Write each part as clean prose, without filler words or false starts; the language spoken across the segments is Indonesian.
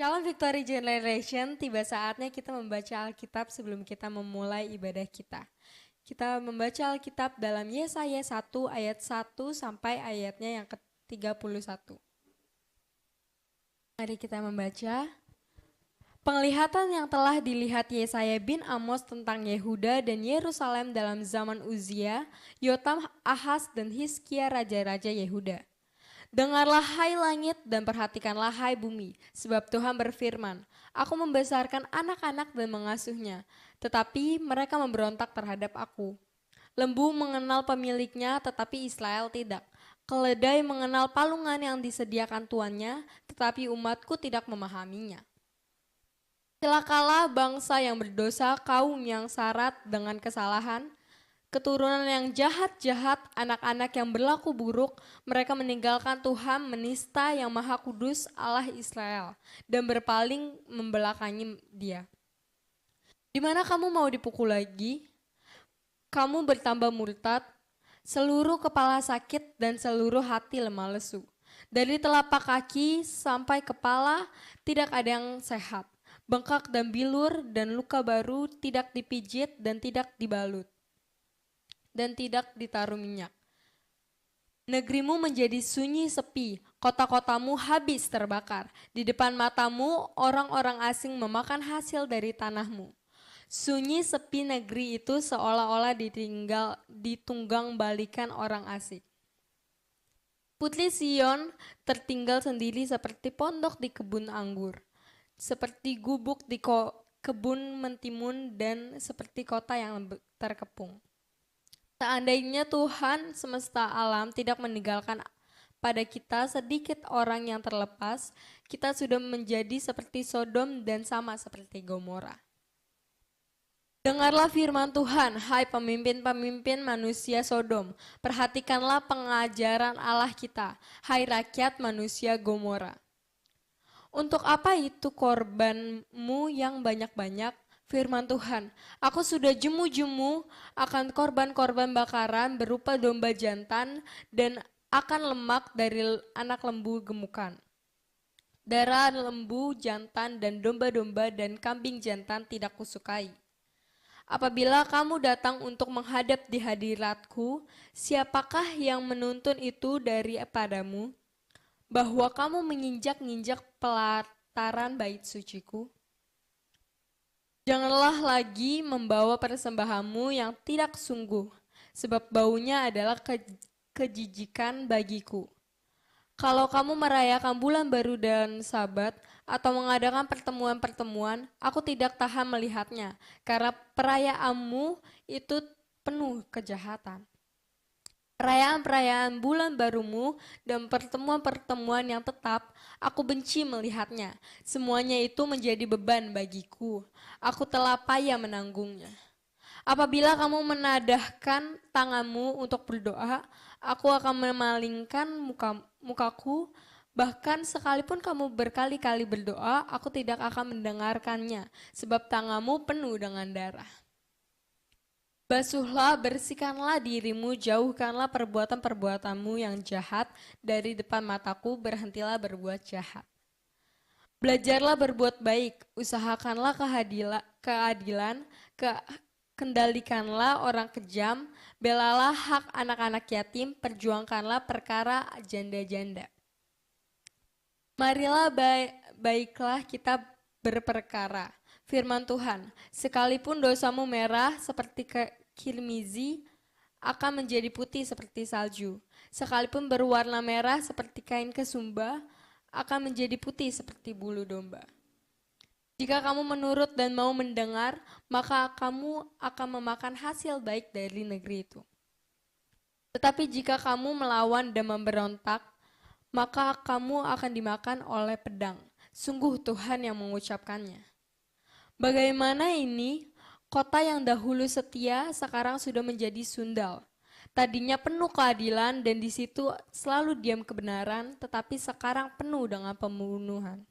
Shalom Victory Generation, tiba saatnya kita membaca Alkitab sebelum kita memulai ibadah kita. Kita membaca Alkitab dalam Yesaya 1 ayat 1 sampai ayatnya yang ke-31. Mari kita membaca. Penglihatan yang telah dilihat Yesaya bin Amos tentang Yehuda dan Yerusalem dalam zaman Uzia, Yotam, Ahaz, dan Hizkia raja-raja Yehuda. Dengarlah hai langit dan perhatikanlah hai bumi, sebab Tuhan berfirman, Aku membesarkan anak-anak dan mengasuhnya, tetapi mereka memberontak terhadap aku. Lembu mengenal pemiliknya, tetapi Israel tidak. Keledai mengenal palungan yang disediakan tuannya, tetapi umatku tidak memahaminya. Celakalah bangsa yang berdosa, kaum yang syarat dengan kesalahan, keturunan yang jahat-jahat, anak-anak yang berlaku buruk, mereka meninggalkan Tuhan, menista yang Maha Kudus Allah Israel, dan berpaling membelakangi Dia. Di mana kamu mau dipukul lagi? Kamu bertambah murtad, seluruh kepala sakit dan seluruh hati lemah lesu. Dari telapak kaki sampai kepala tidak ada yang sehat. Bengkak dan bilur dan luka baru tidak dipijit dan tidak dibalut dan tidak ditaruh minyak. Negerimu menjadi sunyi sepi, kota-kotamu habis terbakar. Di depan matamu orang-orang asing memakan hasil dari tanahmu. Sunyi sepi negeri itu seolah-olah ditunggang balikan orang asing. Putri Sion tertinggal sendiri seperti pondok di kebun anggur, seperti gubuk di kebun mentimun dan seperti kota yang terkepung. Seandainya Tuhan semesta alam tidak meninggalkan pada kita sedikit orang yang terlepas, kita sudah menjadi seperti Sodom dan sama seperti Gomora. Dengarlah firman Tuhan, hai pemimpin-pemimpin manusia Sodom, perhatikanlah pengajaran Allah kita, hai rakyat manusia Gomora. Untuk apa itu korbanmu yang banyak-banyak? Firman Tuhan, aku sudah jemu-jemu akan korban-korban bakaran berupa domba jantan dan akan lemak dari anak lembu gemukan. Darah lembu jantan dan domba-domba dan kambing jantan tidak kusukai. Apabila kamu datang untuk menghadap di hadiratku, siapakah yang menuntun itu daripadamu? Bahwa kamu menginjak-injak pelataran bait suciku? Janganlah lagi membawa persembahanmu yang tidak sungguh, sebab baunya adalah kejijikan bagiku. Kalau kamu merayakan bulan baru dan Sabat, atau mengadakan pertemuan-pertemuan, aku tidak tahan melihatnya, karena perayaanmu itu penuh kejahatan. Perayaan-perayaan bulan barumu dan pertemuan-pertemuan yang tetap, aku benci melihatnya. Semuanya itu menjadi beban bagiku. Aku telah payah menanggungnya. Apabila kamu menadahkan tanganmu untuk berdoa, aku akan memalingkan mukaku. Bahkan sekalipun kamu berkali-kali berdoa, aku tidak akan mendengarkannya, sebab tanganmu penuh dengan darah. Basuhlah, bersihkanlah dirimu, jauhkanlah perbuatan-perbuatanmu yang jahat dari depan mataku, berhentilah berbuat jahat. Belajarlah berbuat baik, usahakanlah keadilan, kendalikanlah orang kejam, belalah hak anak-anak yatim, perjuangkanlah perkara janda-janda. Marilah baiklah kita berperkara. Firman Tuhan, sekalipun dosamu merah seperti kirmizi, akan menjadi putih seperti salju. Sekalipun berwarna merah seperti kain kesumba, akan menjadi putih seperti bulu domba. Jika kamu menurut dan mau mendengar, maka kamu akan memakan hasil baik dari negeri itu. Tetapi jika kamu melawan dan memberontak, maka kamu akan dimakan oleh pedang. Sungguh Tuhan yang mengucapkannya. Bagaimana ini? Kota yang dahulu setia sekarang sudah menjadi sundal. Tadinya penuh keadilan dan di situ selalu diam kebenaran, tetapi sekarang penuh dengan pembunuhan.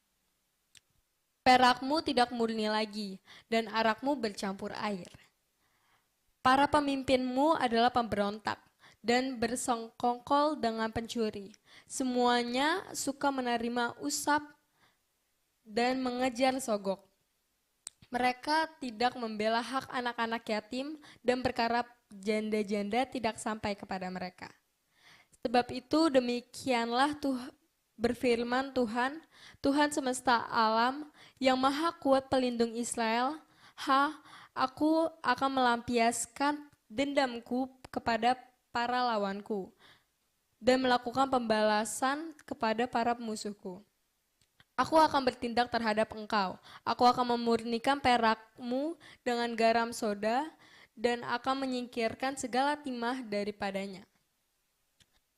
Perakmu tidak murni lagi dan arakmu bercampur air. Para pemimpinmu adalah pemberontak dan bersengkongkol dengan pencuri. Semuanya suka menerima usap dan mengejar sogok. Mereka tidak membela hak anak-anak yatim dan perkara janda-janda tidak sampai kepada mereka. Sebab itu demikianlah berfirman Tuhan, Tuhan semesta alam yang maha kuat pelindung Israel, aku akan melampiaskan dendamku kepada para lawanku dan melakukan pembalasan kepada para musuhku. Aku akan bertindak terhadap engkau. Aku akan memurnikan perakmu dengan garam soda dan akan menyingkirkan segala timah daripadanya.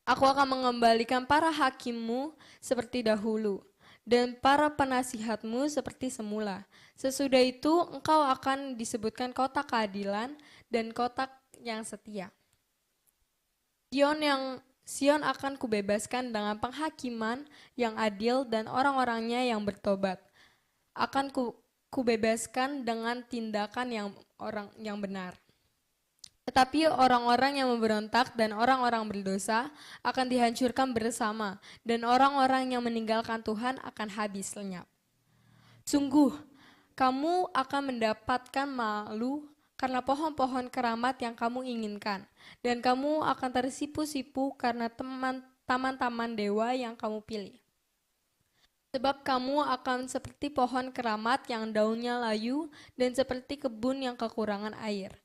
Aku akan mengembalikan para hakimmu seperti dahulu dan para penasihatmu seperti semula. Sesudah itu engkau akan disebutkan kota keadilan dan kota yang setia. Sion akan kubebaskan dengan penghakiman yang adil dan orang-orangnya yang bertobat. Akan kubebaskan dengan tindakan yang benar. Tetapi orang-orang yang memberontak dan orang-orang berdosa akan dihancurkan bersama, dan orang-orang yang meninggalkan Tuhan akan habis lenyap. Sungguh, kamu akan mendapatkan malu karena pohon-pohon keramat yang kamu inginkan, dan kamu akan tersipu-sipu karena taman-taman dewa yang kamu pilih. Sebab kamu akan seperti pohon keramat yang daunnya layu dan seperti kebun yang kekurangan air.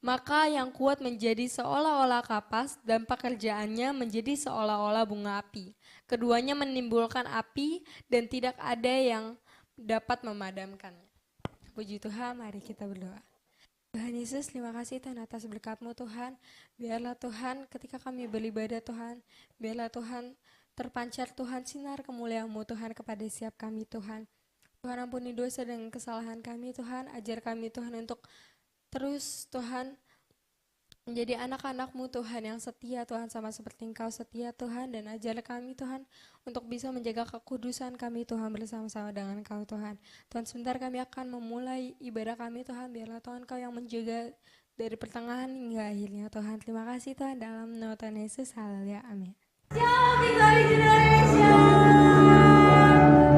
Maka yang kuat menjadi seolah-olah kapas dan pekerjaannya menjadi seolah-olah bunga api. Keduanya menimbulkan api dan tidak ada yang dapat memadamkannya. Puji Tuhan, mari kita berdoa. Tuhan Yesus, terima kasih Tuhan atas berkat-Mu Tuhan. Biarlah Tuhan ketika kami beribadah Tuhan, biarlah Tuhan terpancar Tuhan sinar kemuliaan-Mu Tuhan kepada setiap kami Tuhan. Tuhan ampuni dosa dan kesalahan kami Tuhan, ajar kami Tuhan untuk terus Tuhan menjadi anak-anak-Mu Tuhan yang setia Tuhan, sama seperti Engkau setia Tuhan, dan ajar kami Tuhan untuk bisa menjaga kekudusan kami Tuhan bersama-sama dengan Engkau Tuhan. Tuhan, sebentar kami akan memulai ibadah kami Tuhan, biarlah Tuhan Engkau yang menjaga dari pertengahan hingga akhirnya Tuhan. Terima kasih Tuhan, dalam nama Tuhan Yesus, haleluya, amin. Victory Generation.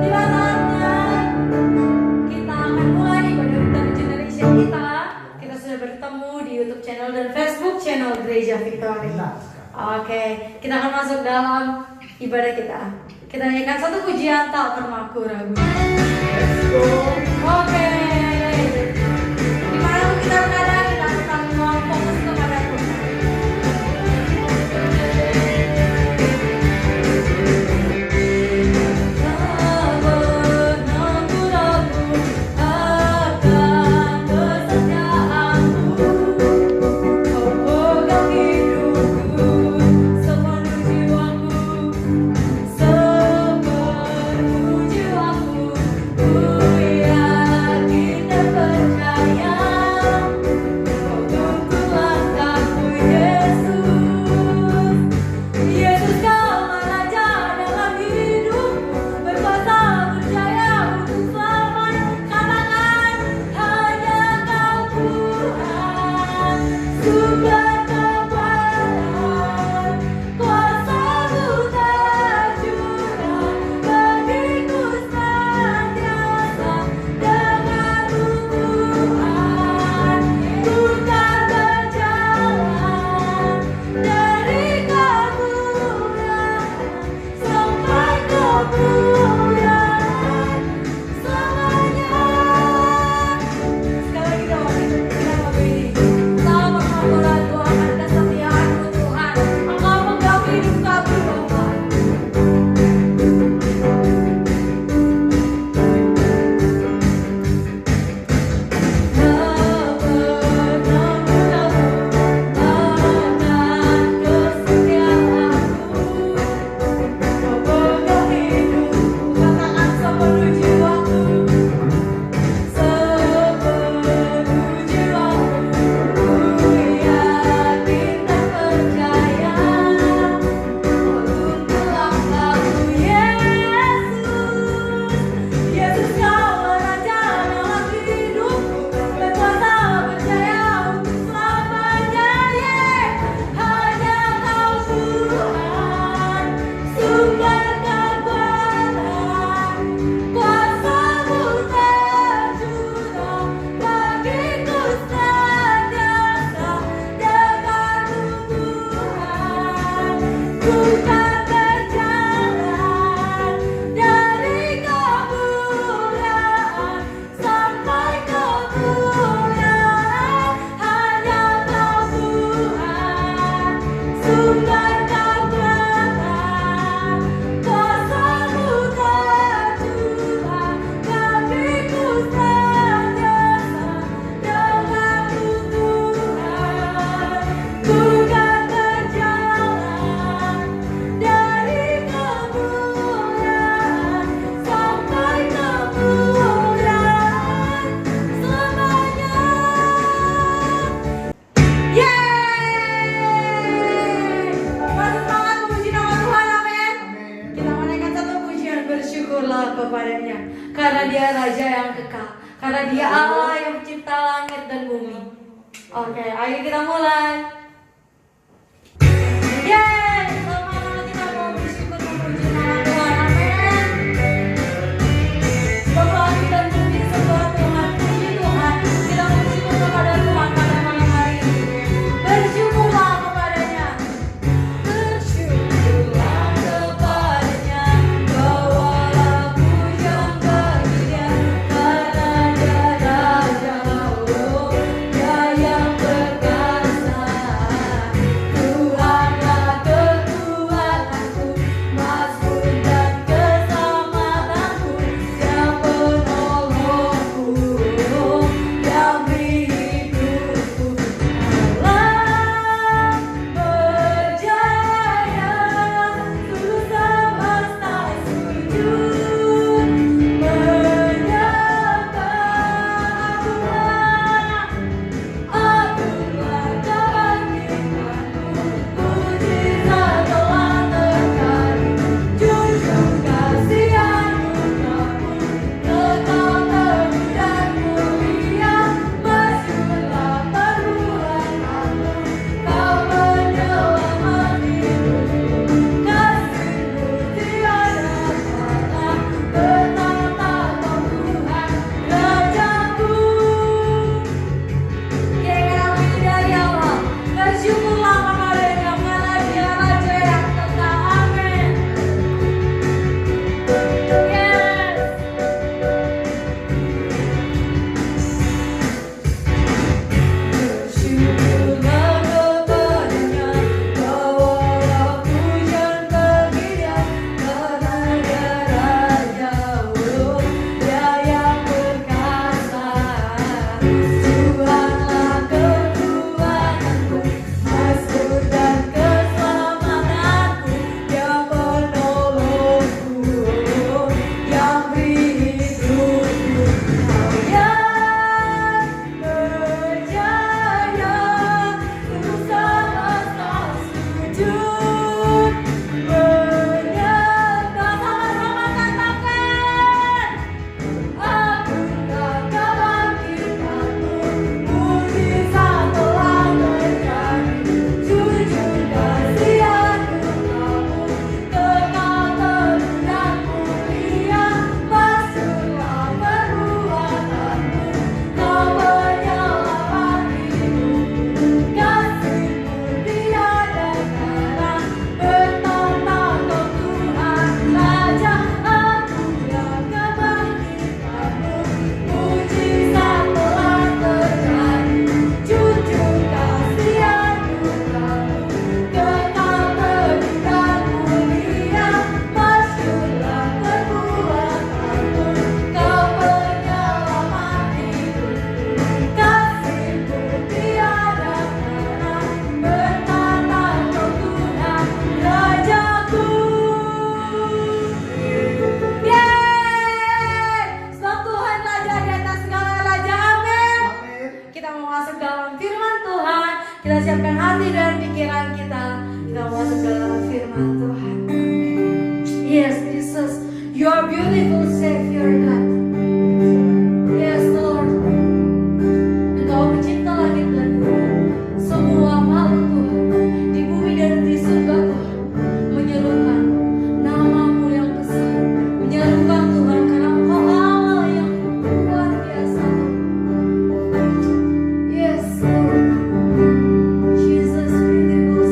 Tiba saatnya kita akan mulai ibadah Victory Generation kita. Kita sudah bertemu di YouTube channel dan Facebook channel Gereja Victory. Oke, kita akan masuk dalam ibadah kita. Kita nyanyikan satu pujian tak pernah aku ragu. Let's go. Oke. Dimanapun kita berada, kita akan fokus kepada Tuhan. Sepenuh jiwaku kepadanya. Karena dia Raja yang kekal. Karena dia Allah yang mencipta langit dan bumi. Oke, ayo kita mulai. Yeay, sama-sama kita mau bersyukur memuji nama Tuhan. Amin. Bahwa kita bumi sebuah Tuhan, puji Tuhan. Kita bersyukur kepada Tuhan pada malam hari ini. Bersyukurlah kepadanya. Bersyukurlah kepadanya. Bawalah pujian bagi Dia. Karena Dia Raja, oh, Dia yang perkasa. Tuhanlah kekuatanku, mazmur dan keselamatanku. Dia penolongku, yang beri hidupku. Allah berjaya, seluruh semesta sujud menyembah. Akulah kebangkitanmu, mujizat telah terjadi. Junjung kasih anugerahmu, kekal teguh dan mulia. Masyurlah perbuatanmu, Kau menyelamat hidupku. Kasih-Mu tiada tara, betapa Kau Tuhan Rajaku. Karena dari Allah, bersyukurlah kepadanya, karena Dia Raja yang kekal. Amin. Yes. Bersyukurlah kepadanya, bawalah pujian bagi Dia. Karena Dia Raja, oh, Dia yang perkasa. Tuhanlah kekuatanku, mazmur dan keselamatanku. Dia penolongku, yang beri hidupku. Kau yang berjaya, seluruh semesta sujud menyembah. Sama-sama katakan. Akulah kebangkitanmu, mujizat telah terjadi. Jujur kasih anugerahmu, kekal teguh dan mulia. Masyurlah perbuatanmu, Kau menyelamat hidupku. Kasih-Mu tiada tara, betapa Kau Tuhan Raja. Akulah kebangkitanmu, mujizat telah terjadi. Jujur kasih anugerahmu, kekal teguh dan mulia. Masyurlah perbuatanmu, Kau menyelamat hidupku. Kasih-Mu tiada tara, betapa Kau Tuhan Rajaku. Yeay! Sebab Tuhan Raja di atas segala raja. Amin. Kita mau masuk dalam firman Tuhan. Kita siapkan hati dan pikiran kita. Kita mau masuk dalam firman Tuhan. Yes, Jesus, You are beautiful Savior God. Yes, Lord. Engkau pencipta langit dan bumi. Semua makhluk Tuhan di bumi dan di surga Tuhan menyerukan nama-Mu yang besar. Menyerukan Tuhan karena Engkau Allah yang luar biasa. Yes, Lord. Jesus, beautiful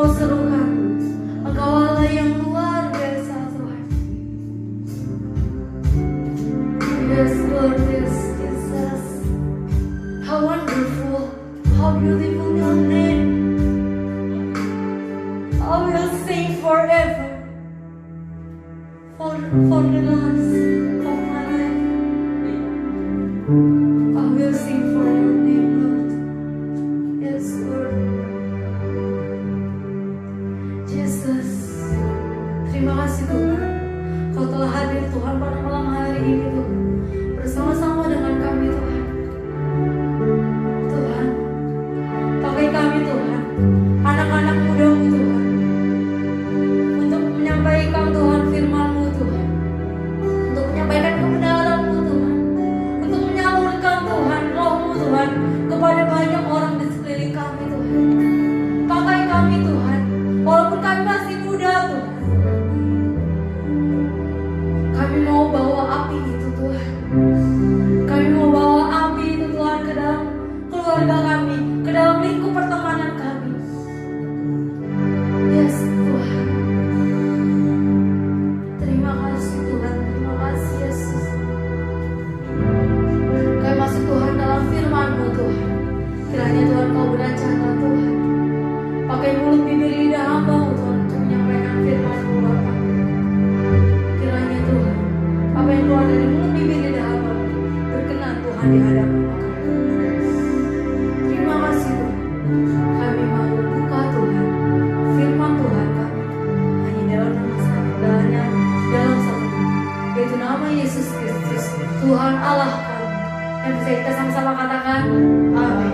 mau serukan. Engkau Allah yang luar biasa Tuhan. Yes Lord, yes Jesus. How wonderful, how beautiful your name. I will sing forever for the last of my life. I will sing for your name, Lord. Yes, Lord. Jesus, terima kasih Tuhan. Kau telah hadir Tuhan pada malam hari ini Tuhan, bersama-sama dengan kami Tuhan. Tuhan, pakai kami Tuhan, anak-anak muda-Mu Tuhan, untuk menyampaikan Tuhan firman-Mu Tuhan, untuk menyampaikan kebenaran-Mu Tuhan, untuk menyalurkan Tuhan Roh-Mu Tuhan kepada banyak orang di sekeliling kami Tuhan. Pakai kami Tuhan, walaupun kami masih muda Tuhan, kami mau bawa api itu Tuhan. Kami mau bawa api itu Tuhan ke dalam keluarga kami, ke dalam lingkup pertemanan kami. Yes Tuhan. Terima kasih Tuhan, terima kasih Yesus. Kami masuk Tuhan dalam firman-Mu Tuhan. Kiranya Tuhan Kau berencana Tuhan. Pakai mulut bibir lidah hamba-Mu Tuhan untuk menyampaikan firman-Mu Bapa. Kiranya Tuhan, apa yang keluar dari mulut bibir lidah hamba-Mu berkenan Tuhan di hadapan-Mu. Terima kasih Tuhan. Kami mau buka Tuhan firman Tuhan kami hanya dalam nama satu dan hanya dalam satu nama, yaitu nama Yesus Kristus, Tuhan Allah kami. Dan bisa kita sama-sama katakan amin.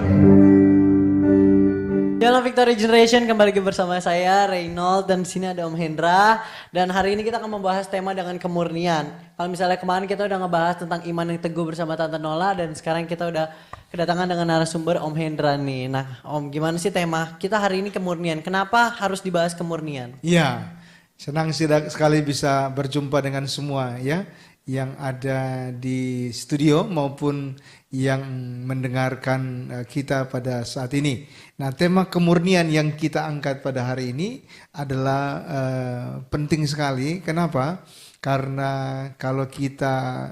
Dalam Victory Generation kembali lagi bersama saya Reynold dan di sini ada Om Hendra, dan hari ini kita akan membahas tema dengan kemurnian. Kalau misalnya kemarin kita udah ngebahas tentang iman yang teguh bersama Tante Nola, dan sekarang kita udah kedatangan dengan narasumber Om Hendra nih. Nah Om, gimana sih tema kita hari ini kemurnian? Kenapa harus dibahas kemurnian? Ya, senang sekali bisa berjumpa dengan semua ya, yang ada di studio maupun yang mendengarkan kita pada saat ini. Nah, tema kemurnian yang kita angkat pada hari ini adalah penting sekali. Kenapa? Karena kalau kita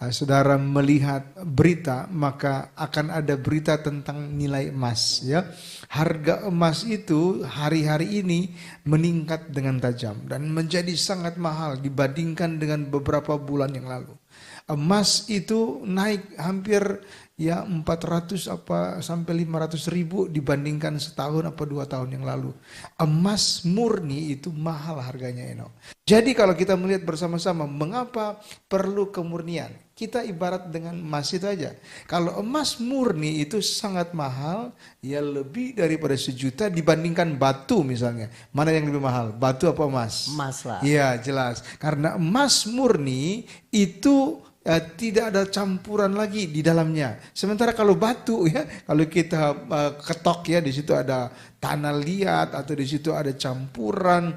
saudara melihat berita, maka akan ada berita tentang nilai emas ya. Harga emas itu hari-hari ini meningkat dengan tajam dan menjadi sangat mahal dibandingkan dengan beberapa bulan yang lalu. Emas itu naik hampir ya 400 apa sampai 500 ribu dibandingkan setahun apa 2 tahun yang lalu. Emas murni itu mahal harganya, Jadi kalau kita melihat bersama-sama mengapa perlu kemurnian, kita ibarat dengan emas itu aja. Kalau emas murni itu sangat mahal, ya lebih daripada 1 juta dibandingkan batu misalnya. Mana yang lebih mahal, batu apa emas? Emas lah. Iya jelas, karena emas murni itu tidak ada campuran lagi di dalamnya. Sementara kalau batu ya, kalau kita ketok ya, di situ ada tanah liat atau di situ ada campuran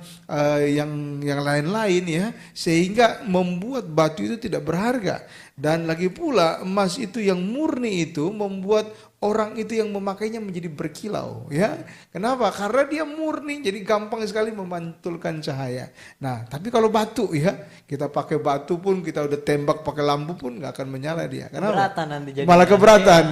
yang lain-lain ya, sehingga membuat batu itu tidak berharga. Dan lagi pula emas itu yang murni itu membuat orang itu yang memakainya menjadi berkilau ya. Kenapa? Karena dia murni, jadi gampang sekali memantulkan cahaya. Nah, tapi kalau batu ya, kita pakai batu pun, kita udah tembak pakai lampu pun nggak akan menyala dia. Kenapa? Keberatan nanti jadi. Malah keberatan.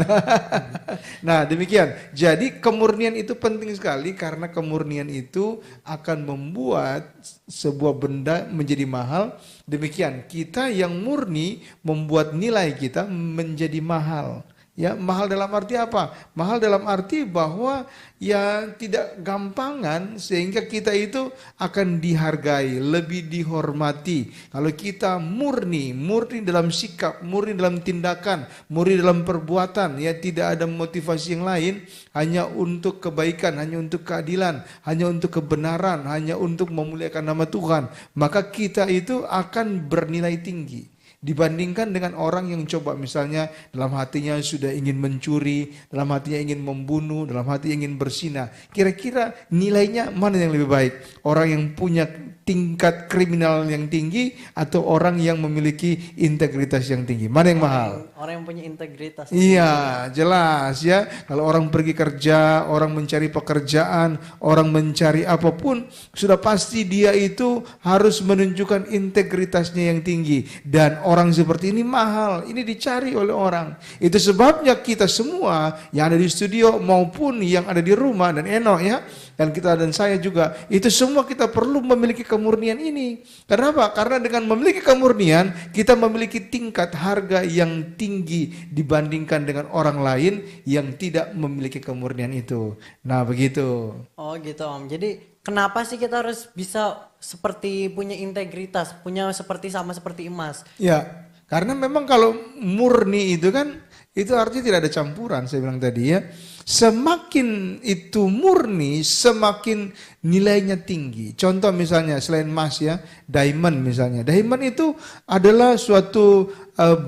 Nah, demikian. Jadi kemurnian itu penting sekali karena kemurnian itu akan membuat sebuah benda menjadi mahal. Demikian, kita yang murni membuat nilai kita menjadi mahal. Ya, mahal dalam arti apa? Mahal dalam arti bahwa ya tidak gampangan, sehingga kita itu akan dihargai, lebih dihormati. Kalau kita murni dalam sikap, murni dalam tindakan, murni dalam perbuatan, ya tidak ada motivasi yang lain, hanya untuk kebaikan, hanya untuk keadilan, hanya untuk kebenaran, hanya untuk memuliakan nama Tuhan, maka kita itu akan bernilai tinggi. dibandingkan dengan orang yang coba misalnya dalam hatinya sudah ingin mencuri, dalam hatinya ingin membunuh, dalam hati ingin bersinah. Kira-kira nilainya mana yang lebih baik? Orang yang punya tingkat kriminal yang tinggi atau orang yang memiliki integritas yang tinggi? Mana yang mahal? Orang yang punya integritas. Iya, jelas ya. Kalau orang pergi kerja, orang mencari pekerjaan, orang mencari apapun, sudah pasti dia itu harus menunjukkan integritasnya yang tinggi. Dan orang seperti ini mahal, ini dicari oleh orang. Itu sebabnya kita semua yang ada di studio maupun yang ada di rumah, dan Eno ya, dan kita dan saya juga, itu semua kita perlu memiliki kemurnian ini. Kenapa? Karena dengan memiliki kemurnian, kita memiliki tingkat harga yang tinggi dibandingkan dengan orang lain yang tidak memiliki kemurnian itu. Nah begitu. Oh gitu Om. Jadi kenapa sih kita harus bisa seperti punya integritas, punya sama seperti emas? Ya, karena memang kalau murni itu kan, itu artinya tidak ada campuran, saya bilang tadi ya. Semakin itu murni, semakin nilainya tinggi. Contoh misalnya selain emas ya, diamond misalnya. Diamond itu adalah suatu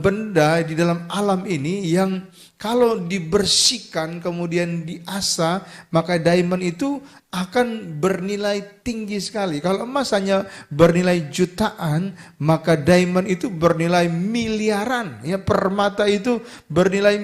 benda di dalam alam ini yang kalau dibersihkan kemudian diasah, maka diamond itu akan bernilai tinggi sekali. Kalau emas hanya bernilai jutaan, maka diamond itu bernilai miliaran. Ya, permata itu bernilai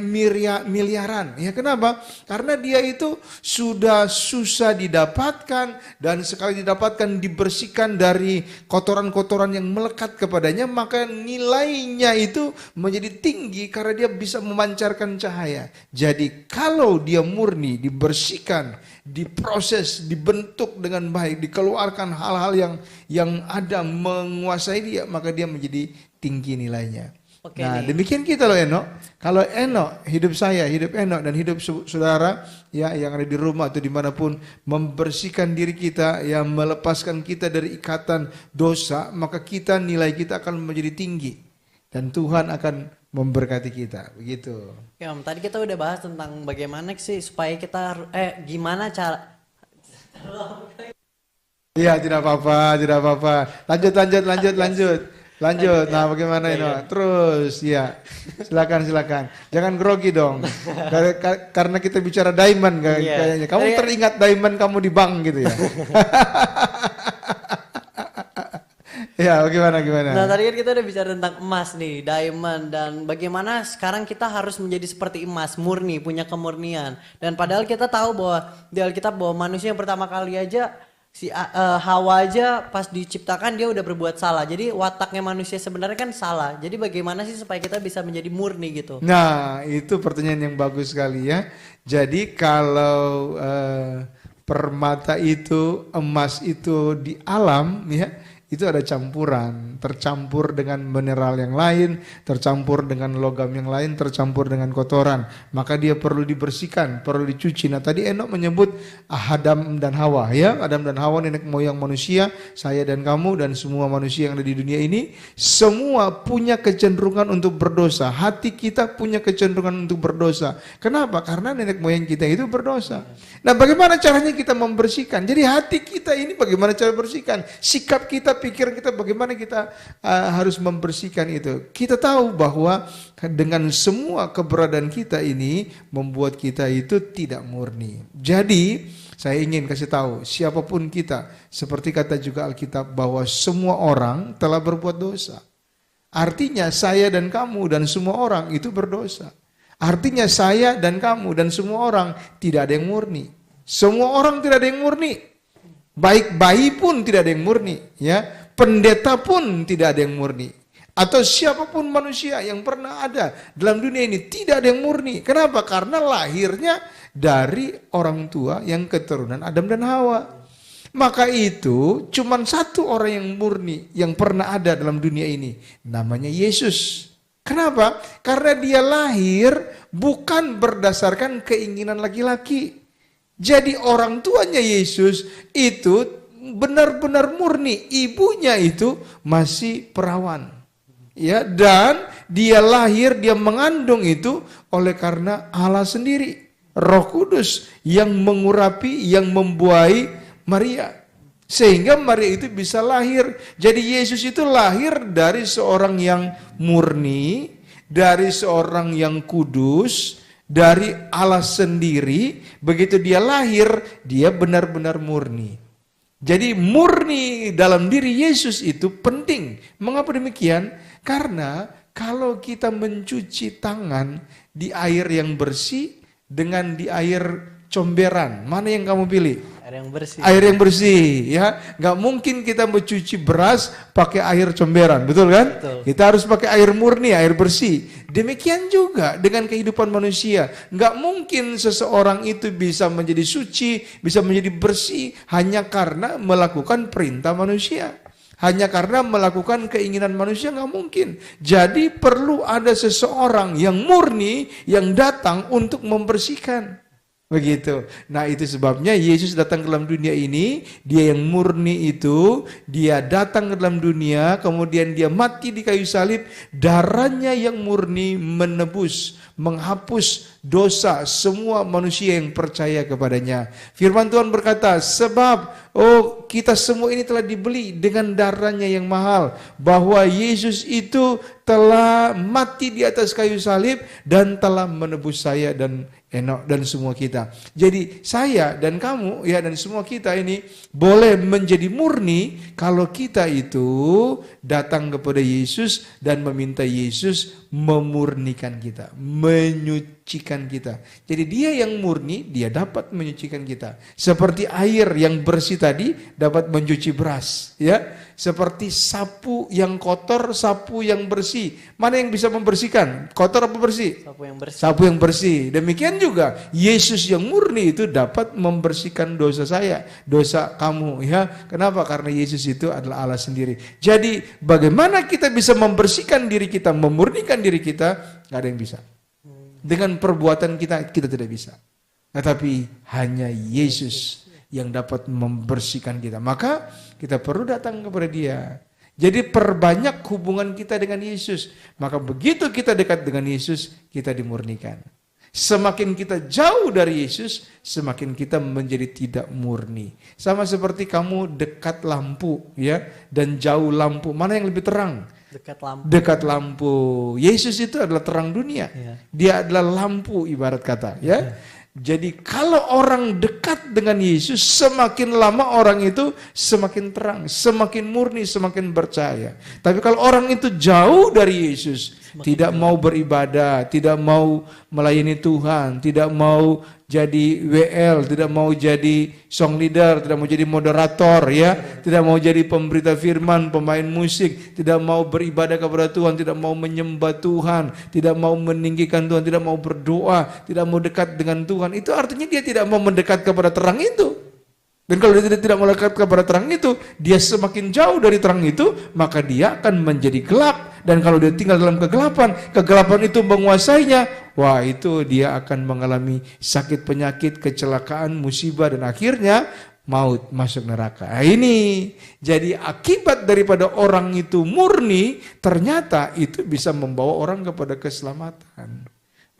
miliaran. Ya, kenapa? Karena dia itu sudah susah didapatkan, dan sekali didapatkan dibersihkan dari kotoran-kotoran yang melekat kepadanya, maka nilainya itu menjadi tinggi karena dia bisa memancarkan cahaya. Jadi kalau dia murni, dibersihkan, diproses, dibentuk dengan baik, dikeluarkan hal-hal yang ada menguasai dia, maka dia menjadi tinggi nilainya. Oke, Nah, nih. demikian kita loh Eno. Kalau Eno, hidup saya, hidup Eno, dan hidup saudara ya yang ada di rumah atau dimanapun, membersihkan diri kita, yang melepaskan kita dari ikatan dosa, maka kita, nilai kita akan menjadi tinggi. Dan Tuhan akan memberkati kita. Begitu. Oke Om, tadi kita udah bahas tentang bagaimana sih supaya kita gimana cara. Iya, tidak apa-apa, tidak apa-apa. Lanjut. Nah, bagaimana ini? Terus, ya. Silakan. Jangan grogi dong. Karena kita bicara diamond kayaknya. Kamu teringat diamond kamu di bank gitu ya. Ya, gimana? Nah tadi kan kita udah bicara tentang emas nih, diamond, dan bagaimana sekarang kita harus menjadi seperti emas, murni, punya kemurnian. Dan padahal kita tahu bahwa di Alkitab bahwa manusia yang pertama kali aja, Hawa aja pas diciptakan dia udah berbuat salah. Jadi wataknya manusia sebenarnya kan salah. Jadi bagaimana sih supaya kita bisa menjadi murni gitu? Nah, itu pertanyaan yang bagus sekali ya. Jadi kalau permata itu, emas itu di alam ya, itu ada campuran, tercampur dengan mineral yang lain, tercampur dengan logam yang lain, tercampur dengan kotoran. Maka dia perlu dibersihkan, perlu dicuci. Nah tadi Eno menyebut Adam dan Hawa ya, Adam dan Hawa nenek moyang manusia, saya dan kamu dan semua manusia yang ada di dunia ini, semua punya kecenderungan untuk berdosa. Hati kita punya kecenderungan untuk berdosa. Kenapa? Karena nenek moyang kita itu berdosa. Nah bagaimana caranya kita membersihkan? Jadi hati kita ini bagaimana cara bersihkan? Sikap kita, pikiran kita, bagaimana kita harus membersihkan itu. Kita tahu bahwa dengan semua keberadaan kita ini membuat kita itu tidak murni. Jadi saya ingin kasih tahu siapapun kita, seperti kata juga Alkitab bahwa semua orang telah berbuat dosa. Artinya saya dan kamu dan semua orang itu berdosa. Artinya saya dan kamu dan semua orang tidak ada yang murni. Semua orang tidak ada yang murni. Baik bayi pun tidak ada yang murni, ya. Pendeta pun tidak ada yang murni. Atau siapapun manusia yang pernah ada dalam dunia ini tidak ada yang murni. Kenapa? Karena lahirnya dari orang tua yang keturunan Adam dan Hawa. Maka itu cuman satu orang yang murni yang pernah ada dalam dunia ini, namanya Yesus. Kenapa? Karena dia lahir bukan berdasarkan keinginan laki-laki. Jadi orang tuanya Yesus itu benar-benar murni. Ibunya itu masih perawan. Ya, dan dia lahir, dia mengandung itu oleh karena Allah sendiri. Roh Kudus yang mengurapi, yang membuai Maria. Sehingga Maria itu bisa lahir. Jadi Yesus itu lahir dari seorang yang murni, dari seorang yang kudus, dari Allah sendiri. Begitu dia lahir, dia benar-benar murni. Jadi murni dalam diri Yesus itu penting. Mengapa demikian? Karena kalau kita mencuci tangan di air yang bersih dengan di air comberan, mana yang kamu pilih? Air yang bersih. Air yang bersih, ya. Nggak mungkin kita mencuci beras pakai air comberan, betul kan? Betul. Kita harus pakai air murni, air bersih. Demikian juga dengan kehidupan manusia. Nggak mungkin seseorang itu bisa menjadi suci, bisa menjadi bersih hanya karena melakukan perintah manusia. Hanya karena melakukan keinginan manusia, nggak mungkin. Jadi perlu ada seseorang yang murni yang datang untuk membersihkan. Begitu. Nah itu sebabnya Yesus datang ke dalam dunia ini, dia yang murni itu, dia datang ke dalam dunia, kemudian dia mati di kayu salib, darahnya yang murni menebus, menghapus dosa semua manusia yang percaya kepadanya. Firman Tuhan berkata, sebab kita semua ini telah dibeli dengan darahnya yang mahal, bahwa Yesus itu telah mati di atas kayu salib dan telah menebus saya dan Enok dan semua kita. Jadi saya dan kamu ya dan semua kita ini boleh menjadi murni kalau kita itu datang kepada Yesus dan meminta Yesus memurnikan kita, menyucikan kita. Jadi dia yang murni, dia dapat menyucikan kita. Seperti air yang bersih tadi dapat mencuci beras, ya. Seperti sapu yang kotor, sapu yang bersih. Mana yang bisa membersihkan? Kotor apa bersih? Sapu yang bersih. Sapu yang bersih. Demikian juga Yesus yang murni itu dapat membersihkan dosa saya, dosa kamu, ya. Kenapa? Karena Yesus itu adalah Allah sendiri. Jadi bagaimana kita bisa membersihkan diri kita, memurnikan diri kita? Gak ada yang bisa. Dengan perbuatan kita tidak bisa. Tetapi hanya Yesus yang dapat membersihkan kita. Maka kita perlu datang kepada dia. Jadi perbanyak hubungan kita dengan Yesus. Maka begitu kita dekat dengan Yesus, kita dimurnikan. Semakin kita jauh dari Yesus, semakin kita menjadi tidak murni. Sama seperti kamu dekat lampu, ya, dan jauh lampu. Mana yang lebih terang? Dekat lampu. Dekat lampu. Yesus itu adalah terang dunia. Ya. Dia adalah lampu ibarat kata, ya. Jadi kalau orang dekat dengan Yesus, semakin lama orang itu semakin terang, semakin murni, semakin percaya. Tapi kalau orang itu jauh dari Yesus, tidak mau beribadah, tidak mau melayani Tuhan, tidak mau jadi WL, tidak mau jadi song leader, tidak mau jadi moderator, ya, tidak mau jadi pemberita firman, pemain musik, tidak mau beribadah kepada Tuhan, tidak mau menyembah Tuhan, tidak mau meninggikan Tuhan, tidak mau berdoa, tidak mau dekat dengan Tuhan. Itu artinya dia tidak mau mendekat kepada terang itu. Dan kalau dia tidak mendekat kepada terang itu, dia semakin jauh dari terang itu, maka dia akan menjadi gelap. Dan kalau dia tinggal dalam kegelapan, kegelapan itu menguasainya, wah itu dia akan mengalami sakit penyakit, kecelakaan, musibah, dan akhirnya maut, masuk neraka. Nah, ini jadi akibat daripada orang itu murni, ternyata itu bisa membawa orang kepada keselamatan.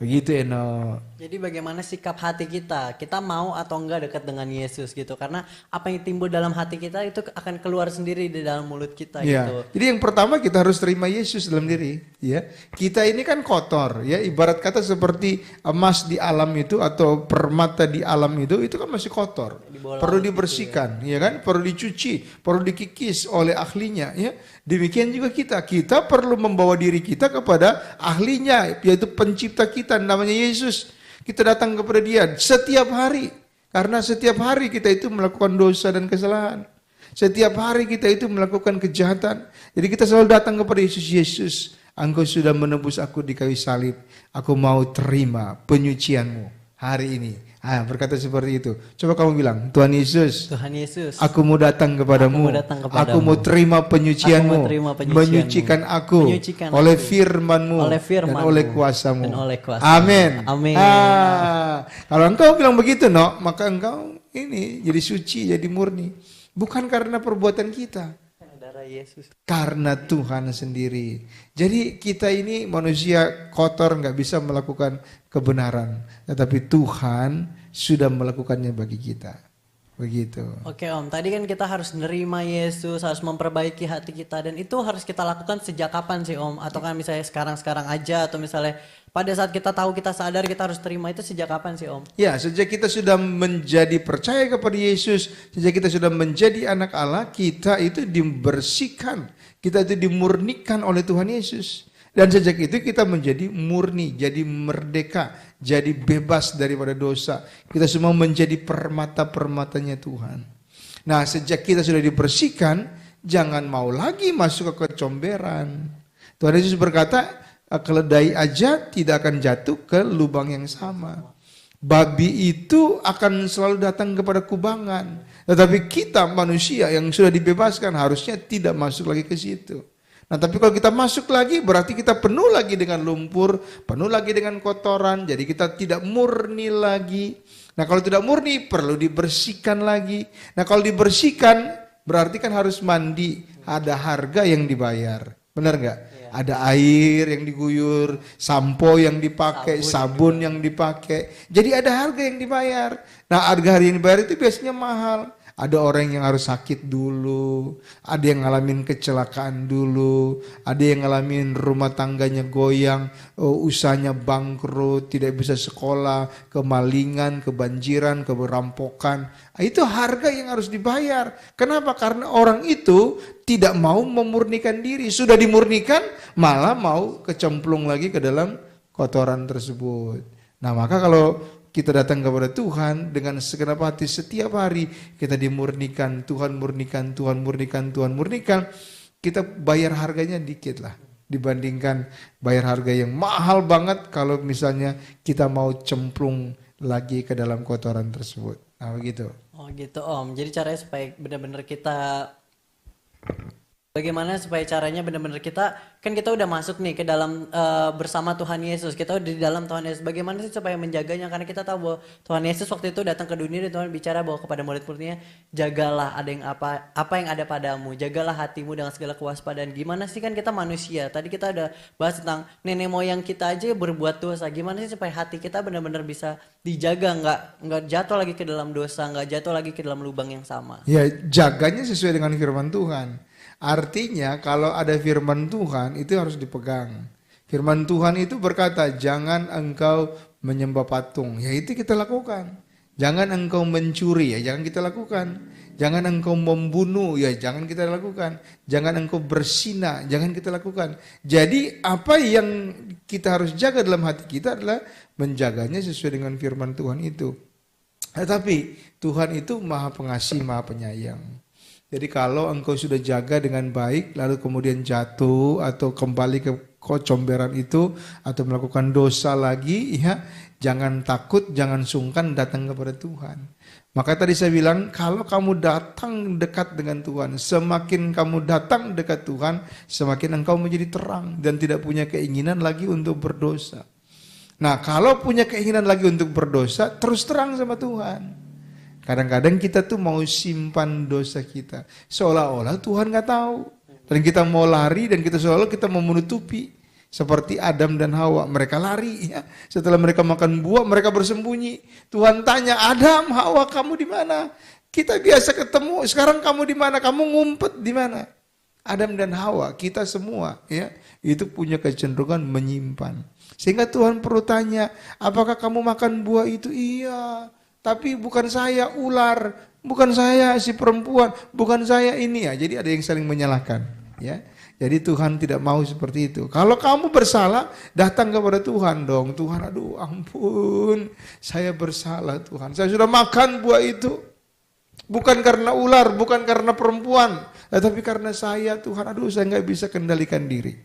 Begitu, Eno. Jadi bagaimana sikap hati kita? Kita mau atau enggak dekat dengan Yesus gitu. Karena apa yang timbul dalam hati kita itu akan keluar sendiri di dalam mulut kita Ya. gitu. Jadi yang pertama kita harus terima Yesus dalam diri, ya. Kita ini kan kotor, ya. Ibarat kata seperti emas di alam itu atau permata di alam itu kan masih kotor. Perlu dibersihkan, gitu, ya kan? Perlu dicuci, perlu dikikis oleh ahlinya, ya. Demikian juga kita perlu membawa diri kita kepada ahlinya, yaitu pencipta kita, namanya Yesus. Kita datang kepada dia setiap hari. Karena setiap hari kita itu melakukan dosa dan kesalahan. Setiap hari kita itu melakukan kejahatan. Jadi kita selalu datang kepada Yesus. Yesus, Engkau sudah menebus aku di kayu salib. Aku mau terima penyucianmu hari ini. Berkata seperti itu. Coba kamu bilang, Tuhan Yesus, aku mau datang kepadamu. Aku mau terima penyucianmu. Menyucikan aku oleh firman-Mu dan oleh kuasa-Mu. Amin. Kalau engkau bilang begitu, maka engkau ini jadi suci, jadi murni. Bukan karena perbuatan kita. Karena Tuhan sendiri. Jadi kita ini manusia kotor, nggak bisa melakukan kebenaran. Tetapi Tuhan sudah melakukannya bagi kita. Begitu. Oke Om, tadi kan kita harus nerima Yesus, harus memperbaiki hati kita dan itu harus kita lakukan sejak kapan sih Om? Atau kan misalnya sekarang-sekarang aja atau misalnya pada saat kita tahu kita sadar kita harus terima itu sejak kapan sih Om? Ya, sejak kita sudah menjadi percaya kepada Yesus, sejak kita sudah menjadi anak Allah, kita itu dibersihkan, kita itu dimurnikan oleh Tuhan Yesus. Dan sejak itu kita menjadi murni, jadi merdeka, jadi bebas daripada dosa. Kita semua menjadi permata-permatanya Tuhan. Nah, sejak kita sudah dibersihkan, jangan mau lagi masuk ke kecomberan. Tuhan Yesus berkata, keledai aja tidak akan jatuh ke lubang yang sama. Babi itu akan selalu datang kepada kubangan. Tetapi kita manusia yang sudah dibebaskan harusnya tidak masuk lagi ke situ. Nah, tapi kalau kita masuk lagi berarti kita penuh lagi dengan lumpur, penuh lagi dengan kotoran, jadi kita tidak murni lagi. Nah, kalau tidak murni perlu dibersihkan lagi. Nah, kalau dibersihkan berarti kan harus mandi, ada harga yang dibayar. Benar nggak? Ada air yang diguyur, sampo yang dipakai, sabun yang dipakai. Jadi ada harga yang dibayar. Nah, harga yang dibayar itu biasanya mahal. Ada orang yang harus sakit dulu, ada yang ngalamin kecelakaan dulu, ada yang ngalamin rumah tangganya goyang, usahanya bangkrut, tidak bisa sekolah, kemalingan, kebanjiran, keberampokan. Itu harga yang harus dibayar. Kenapa? Karena orang itu tidak mau memurnikan diri. Sudah dimurnikan, malah mau kecemplung lagi ke dalam kotoran tersebut. Nah, maka kalau kita datang kepada Tuhan dengan segenap hati setiap hari kita dimurnikan, Tuhan murnikan, Tuhan murnikan, Tuhan murnikan. Kita bayar harganya dikit lah dibandingkan bayar harga yang mahal banget kalau misalnya kita mau cemplung lagi ke dalam kotoran tersebut. Nah, begitu. Oh gitu Om, jadi caranya supaya benar-benar kita bagaimana supaya caranya benar-benar kita kan kita udah masuk nih ke dalam bersama Tuhan Yesus, kita udah di dalam Tuhan Yesus. Bagaimana sih supaya menjaganya? Karena kita tahu bahwa Tuhan Yesus waktu itu datang ke dunia dan Tuhan bicara bahwa kepada murid-muridnya, jagalah ada yang apa yang ada padamu, jagalah hatimu dengan segala kewaspadaan. Gimana sih kan kita manusia? Tadi kita udah bahas tentang nenek moyang kita aja berbuat dosa. Gimana sih supaya hati kita benar-benar bisa dijaga, nggak jatuh lagi ke dalam dosa, nggak jatuh lagi ke dalam lubang yang sama? Ya, jaganya sesuai dengan firman Tuhan. Artinya kalau ada firman Tuhan itu harus dipegang. Firman Tuhan itu berkata, jangan engkau menyembah patung. Ya itu kita lakukan. Jangan engkau mencuri, ya jangan kita lakukan. Jangan engkau membunuh, ya jangan kita lakukan. Jangan engkau berzina, jangan kita lakukan. Jadi apa yang kita harus jaga dalam hati kita adalah menjaganya sesuai dengan firman Tuhan itu. Tetapi Tuhan itu Maha Pengasih, Maha Penyayang. Jadi kalau engkau sudah jaga dengan baik, lalu kemudian jatuh atau kembali ke kecomberan itu, atau melakukan dosa lagi, ya jangan takut, jangan sungkan datang kepada Tuhan. Maka tadi saya bilang, kalau kamu datang dekat dengan Tuhan, semakin kamu datang dekat Tuhan, semakin engkau menjadi terang dan tidak punya keinginan lagi untuk berdosa. Nah, kalau punya keinginan lagi untuk berdosa, terus terang sama Tuhan. Kadang-kadang kita tuh mau simpan dosa kita, seolah-olah Tuhan nggak tahu, dan kita mau lari dan kita seolah-olah kita mau menutupi, seperti Adam dan Hawa, mereka lari ya. Setelah mereka makan buah, mereka bersembunyi. Tuhan tanya, Adam, Hawa, kamu di mana? Kita biasa ketemu, sekarang kamu di mana? Kamu ngumpet di mana? Adam dan Hawa, kita semua ya, itu punya kecenderungan menyimpan. Sehingga Tuhan perlu tanya, apakah kamu makan buah itu? Iya. Tapi bukan saya ular, bukan saya si perempuan, bukan saya ini ya. Jadi ada yang saling menyalahkan ya. Jadi Tuhan tidak mau seperti itu. Kalau kamu bersalah, datang kepada Tuhan dong. Tuhan, aduh ampun, saya bersalah Tuhan. Saya sudah makan buah itu. Bukan karena ular, bukan karena perempuan, tetapi karena saya Tuhan, aduh saya nggak bisa kendalikan diri.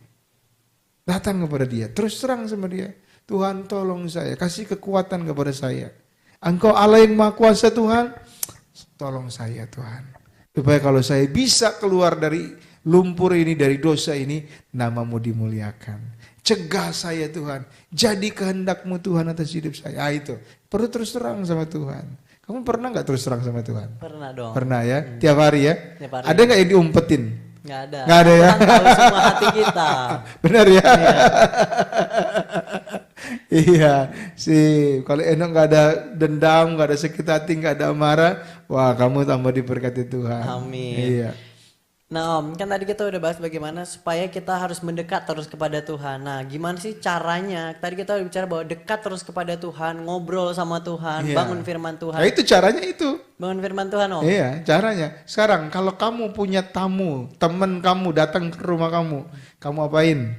Datang kepada Dia, terus terang sama Dia. Tuhan tolong saya, kasih kekuatan kepada saya. Engkau Allah yang Maha Kuasa Tuhan, tolong saya Tuhan. Supaya kalau saya bisa keluar dari lumpur ini, dari dosa ini, nama-Mu dimuliakan. Cegah saya Tuhan, jadi kehendak-Mu Tuhan atas hidup saya. Itu, perlu terus terang sama Tuhan. Kamu pernah gak terus terang sama Tuhan? Pernah dong. Pernah ya, tiap hari ya? Tiap hari. Ada gak yang diumpetin? Nggak ada. Nggak ada ya? Tuhan tahu semua hati kita. Benar ya? Iya. Iya, sih. Kalau Enok nggak ada dendam, nggak ada sakit hati, nggak ada amarah, wah kamu tambah diberkati Tuhan. Amin. Iya. Nah Om, kan tadi kita udah bahas bagaimana supaya kita harus mendekat terus kepada Tuhan. Nah gimana sih caranya? Tadi kita udah bicara bahwa dekat terus kepada Tuhan, ngobrol sama Tuhan, Iya. bangun firman Tuhan. Nah itu caranya itu. Bangun firman Tuhan Om. Iya, caranya. Sekarang kalau kamu punya tamu, teman kamu datang ke rumah kamu apain?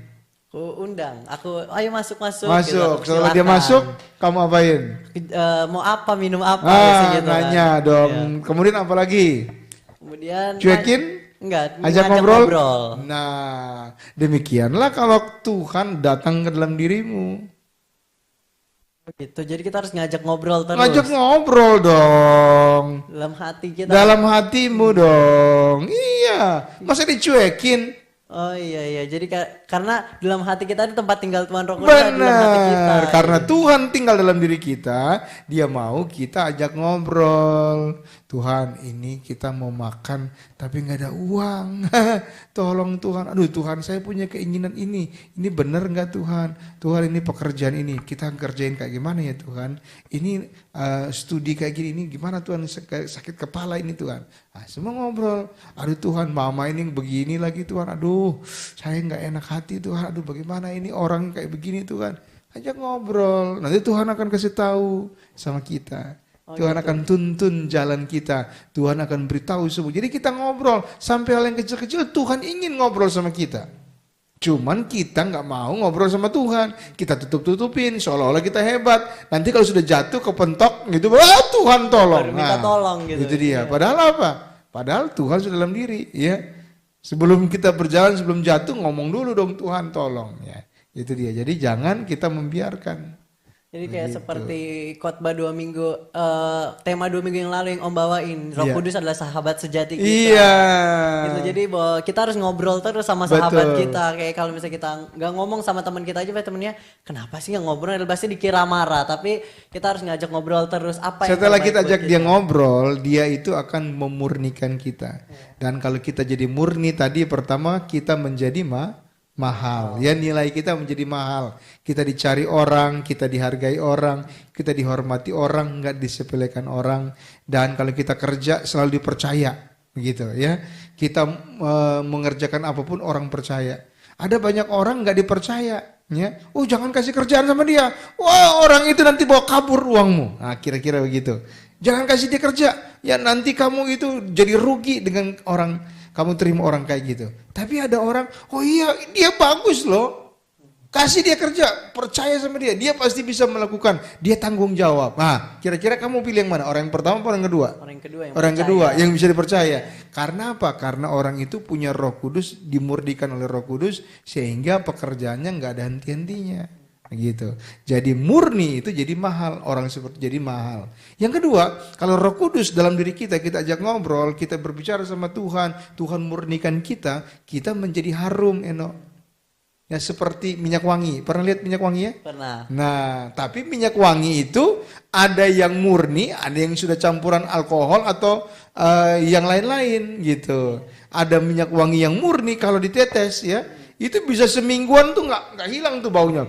Aku undang, ayo masuk. Masuk. Gitu. Setelah dia Silakan. masuk, kamu apain? Mau apa, minum apa, biasanya gitu kan. Nanya dong. Kemudian apa lagi? Kemudian Cuekin? Enggak, Ajak ngajak ngobrol? Nah, demikianlah kalau Tuhan datang ke dalam dirimu. Gitu. Jadi kita harus ngajak ngobrol terus. Ngajak ngobrol dong. Dalam hati kita. Dalam hatimu dong. Iya. Masa dicuekin? Oh iya. Jadi karena dalam hati kita itu tempat tinggal Tuhan Roh Kudus di dalam hati kita. Benar. Karena Tuhan tinggal dalam diri kita, Dia mau kita ajak ngobrol. Tuhan, ini kita mau makan tapi nggak ada uang. Tolong Tuhan. Aduh Tuhan, saya punya keinginan ini. Ini benar nggak Tuhan? Tuhan, ini pekerjaan ini kita kerjain kayak gimana ya Tuhan? Ini studi kayak gini ini gimana Tuhan? Sakit kepala ini Tuhan. Nah, semua ngobrol. Aduh Tuhan, mama ini begini lagi Tuhan. Aduh, saya nggak enak hati Tuhan. Aduh, bagaimana ini orang kayak begini Tuhan? Ajak ngobrol. Nanti Tuhan akan kasih tahu sama kita. Tuhan akan tuntun jalan kita. Tuhan akan beritahu semua. Jadi kita ngobrol sampai hal yang kecil-kecil Tuhan ingin ngobrol sama kita. Cuman kita nggak mau ngobrol sama Tuhan. Kita tutup-tutupin seolah-olah kita hebat. Nanti kalau sudah jatuh kepentok gitu, Tuhan tolong. Baru minta tolong gitu. Itu dia. Padahal apa? Padahal Tuhan sudah dalam diri, ya. Sebelum kita berjalan, sebelum jatuh ngomong dulu dong Tuhan tolong, ya. Itu dia. Jadi jangan kita membiarkan. Jadi kayak seperti khotbah 2 minggu, tema 2 minggu yang lalu yang Om bawain, Roh Iya. Kudus adalah sahabat sejati kita. Iya. Gitu, jadi bahwa kita harus ngobrol terus sama sahabat kita. Kayak kalau misalnya kita nggak ngomong sama teman kita aja, temennya kenapa sih nggak ngobrol? Pasti dikira marah. Tapi kita harus ngajak ngobrol terus. Apa yang Setelah terbaik kita buat ajak dia ngobrol, dia itu akan memurnikan kita. Dan kalau kita jadi murni tadi pertama kita menjadi mahal. Ya nilai kita menjadi mahal. Kita dicari orang, kita dihargai orang, kita dihormati orang, nggak disepelekan orang. Dan kalau kita kerja selalu dipercaya, begitu ya. Kita mengerjakan apapun orang percaya. Ada banyak orang nggak dipercaya, ya. Oh jangan kasih kerjaan sama dia. Wah orang itu nanti bawa kabur uangmu. Nah kira-kira begitu. Jangan kasih dia kerja, ya nanti kamu itu jadi rugi dengan orang. Kamu terima orang kayak gitu. Tapi ada orang, oh iya dia bagus loh. Kasih dia kerja, percaya sama dia. Dia pasti bisa melakukan, dia tanggung jawab. Nah kira-kira kamu pilih yang mana? Orang yang pertama atau orang yang kedua? Orang yang kedua yang Orang percaya. kedua yang bisa dipercaya. Karena apa? Karena orang itu punya Roh Kudus, dimurnikan oleh Roh Kudus. Sehingga pekerjaannya nggak ada henti-hentinya. Gitu. Jadi murni itu jadi mahal, orang seperti jadi mahal. Yang kedua, kalau Roh Kudus dalam diri kita, kita ajak ngobrol, kita berbicara sama Tuhan, Tuhan murnikan kita menjadi harum, Ya seperti minyak wangi. Pernah lihat minyak wangi ya? Pernah. Nah, tapi minyak wangi itu ada yang murni, ada yang sudah campuran alkohol atau yang lain-lain gitu. Ada minyak wangi yang murni kalau ditetes ya. Itu bisa semingguan tuh nggak hilang tuh baunya.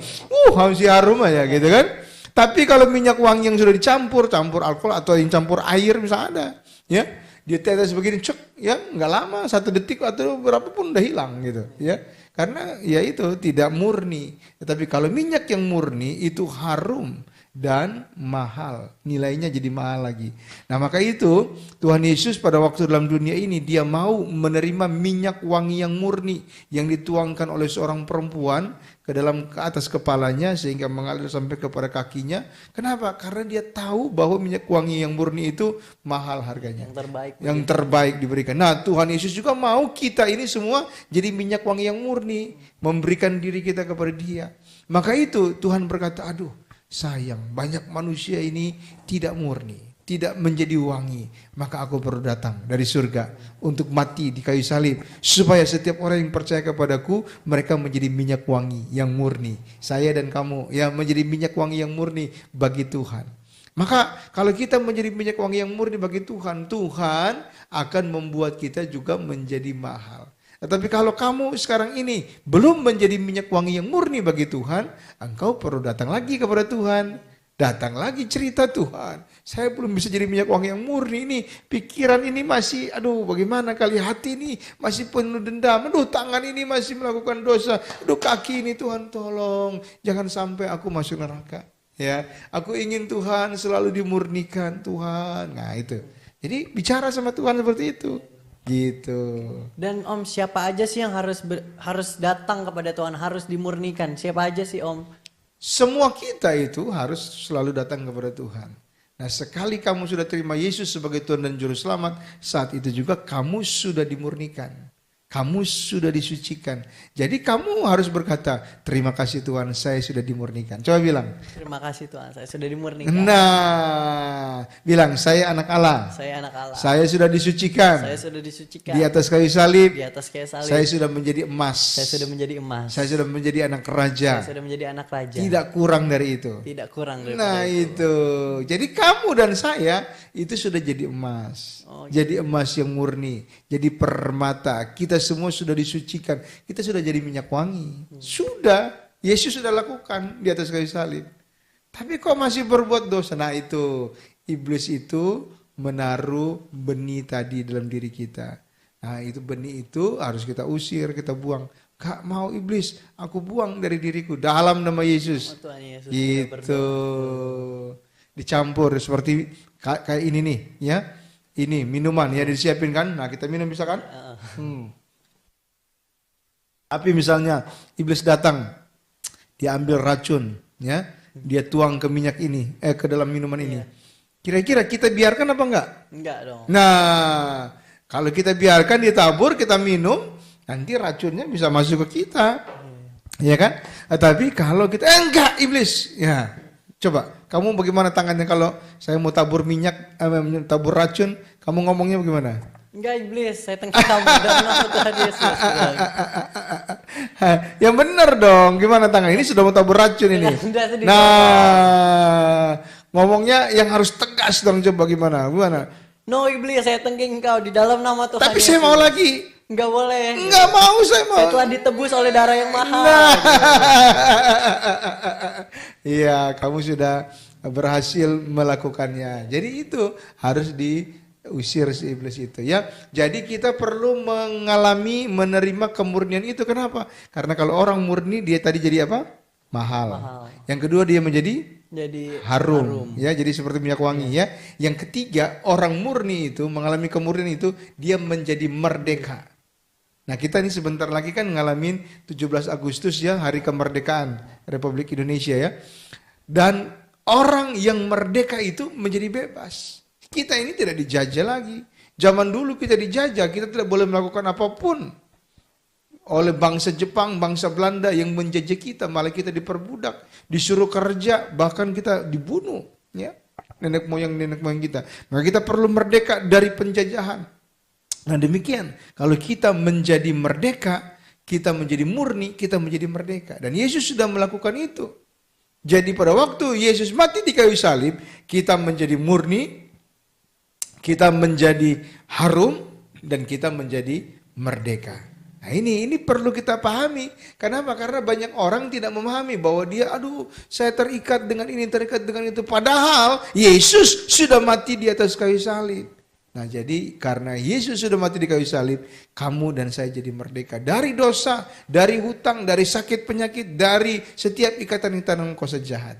Masih harum aja gitu kan. Tapi kalau minyak wangi yang sudah campur alkohol atau yang campur air misalnya ada, ya dia tetes begini cek, ya nggak lama 1 detik atau berapa pun udah hilang gitu, ya. Karena ya itu tidak murni. Tetapi kalau minyak yang murni itu harum dan mahal, nilainya jadi mahal lagi. Nah maka itu Tuhan Yesus pada waktu dalam dunia ini dia mau menerima minyak wangi yang murni yang dituangkan oleh seorang perempuan ke atas kepalanya sehingga mengalir sampai kepada kakinya. Kenapa? Karena dia tahu bahwa minyak wangi yang murni itu mahal harganya. Yang terbaik. Yang terbaik diberikan. Nah Tuhan Yesus juga mau kita ini semua jadi minyak wangi yang murni, memberikan diri kita kepada Dia. Maka itu Tuhan berkata, aduh sayang, banyak manusia ini tidak murni, tidak menjadi wangi. Maka aku perlu datang dari surga untuk mati di kayu salib. Supaya setiap orang yang percaya kepadaku, mereka menjadi minyak wangi yang murni. Saya dan kamu ya menjadi minyak wangi yang murni bagi Tuhan. Maka kalau kita menjadi minyak wangi yang murni bagi Tuhan, Tuhan akan membuat kita juga menjadi mahal. Tetapi kalau kamu sekarang ini belum menjadi minyak wangi yang murni bagi Tuhan, engkau perlu datang lagi kepada Tuhan. Datang lagi cerita Tuhan, saya belum bisa jadi minyak wangi yang murni ini. Pikiran ini masih, aduh bagaimana kali, hati ini masih penuh dendam. Aduh tangan ini masih melakukan dosa. Aduh kaki ini Tuhan tolong, jangan sampai aku masuk neraka. Ya, aku ingin Tuhan selalu dimurnikan Tuhan. Nah itu, jadi bicara sama Tuhan seperti itu. Gitu. Dan Om, siapa aja sih yang harus datang kepada Tuhan, harus dimurnikan? Siapa aja sih Om? Semua kita itu harus selalu datang kepada Tuhan. Nah sekali kamu sudah terima Yesus sebagai Tuhan dan Juru Selamat, saat itu juga kamu sudah dimurnikan. Kamu sudah disucikan. Jadi kamu harus berkata, terima kasih Tuhan saya sudah dimurnikan. Coba bilang. Terima kasih Tuhan saya sudah dimurnikan. Nah, bilang saya anak Allah. Saya anak Allah. Saya sudah disucikan. Saya sudah disucikan. Di atas kayu salib. Di atas kayu salib. Saya sudah menjadi emas. Saya sudah menjadi emas. Saya sudah menjadi anak raja. Saya sudah menjadi anak raja. Tidak kurang dari itu. Tidak kurang dari Nah itu. Jadi kamu dan saya itu sudah jadi emas. Oh, jadi emas yang murni. Jadi permata. Kita semua sudah disucikan. Kita sudah jadi minyak wangi. Sudah. Yesus sudah lakukan di atas kayu salib. Tapi kok masih berbuat dosa? Nah itu. Iblis itu menaruh benih tadi dalam diri kita. Nah itu benih itu harus kita usir, kita buang. Gak mau iblis, aku buang dari diriku dalam nama Yesus. Oh, Tuhan Yesus gitu. Dicampur seperti kayak ini nih, ya. Ini minuman ya disiapin kan. Nah, kita minum bisa kan? Tapi misalnya iblis datang, dia ambil racun, ya. Dia tuang ke minyak ini, ke dalam minuman ini. Kira-kira kita biarkan apa enggak? Enggak dong. Nah, kalau kita biarkan ditabur, kita minum, nanti racunnya bisa masuk ke kita. Ya kan? Tapi kalau kita enggak iblis. Ya. Coba, kamu bagaimana tangannya kalau saya mau tabur minyak, tabur racun, kamu ngomongnya bagaimana? Enggak iblis, saya tengking kamu dalam nama Tuhan Yesus. Yang benar dong, gimana tangan? Ini sudah mau tabur racun ini. Nah, ngomongnya yang harus tegas dong, coba gimana? Gimana? No iblis, saya tengking kau di dalam nama Tuhan Tapi Yesus. saya mau lagi. Enggak boleh. Enggak mau, saya mau. Saya telah ditebus oleh darah yang mahal. Nah. Iya, kamu sudah berhasil melakukannya. Jadi itu harus diusir si iblis itu ya. Jadi kita perlu mengalami, menerima kemurnian itu. Kenapa? Karena kalau orang murni dia tadi jadi apa? Mahal. Yang kedua dia menjadi harum. Ya, jadi seperti minyak wangi ya. Yang ketiga, orang murni itu mengalami kemurnian itu dia menjadi merdeka. Nah, kita ini sebentar lagi kan ngalamin 17 Agustus ya, hari kemerdekaan Republik Indonesia ya. Dan orang yang merdeka itu menjadi bebas. Kita ini tidak dijajah lagi. Zaman dulu kita dijajah, kita tidak boleh melakukan apapun. Oleh bangsa Jepang, bangsa Belanda yang menjajah kita, malah kita diperbudak, disuruh kerja, bahkan kita dibunuh, ya. Nenek moyang kita. Maka kita perlu merdeka dari penjajahan. Nah demikian, kalau kita menjadi merdeka, kita menjadi murni, kita menjadi merdeka. Dan Yesus sudah melakukan itu. Jadi pada waktu Yesus mati di kayu salib, kita menjadi murni, kita menjadi harum, dan kita menjadi merdeka. Nah ini perlu kita pahami. Kenapa? Karena banyak orang tidak memahami bahwa dia, aduh saya terikat dengan ini, terikat dengan itu. Padahal Yesus sudah mati di atas kayu salib. Nah jadi karena Yesus sudah mati di kayu salib, kamu dan saya jadi merdeka. Dari dosa, dari hutang, dari sakit penyakit, dari setiap ikatan-ikatan kuasa jahat.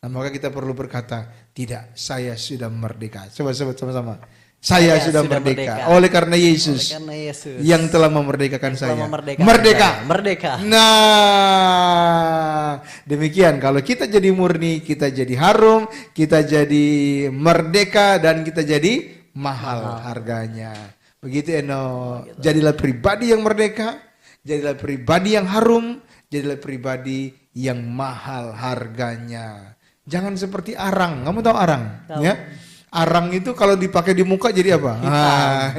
Nah maka kita perlu berkata, tidak, saya sudah merdeka. Coba sama-sama. Saya sudah merdeka. Oleh karena Yesus yang telah memerdekakan saya. Merdeka. Nah, demikian. Kalau kita jadi murni, kita jadi harum, kita jadi merdeka, dan kita jadi mahal harganya. Begitu Eno. Jadilah pribadi yang merdeka, jadilah pribadi yang harum, jadilah pribadi yang mahal harganya. Jangan seperti arang. Kamu tahu arang? Ya. Arang itu kalau dipakai di muka jadi apa?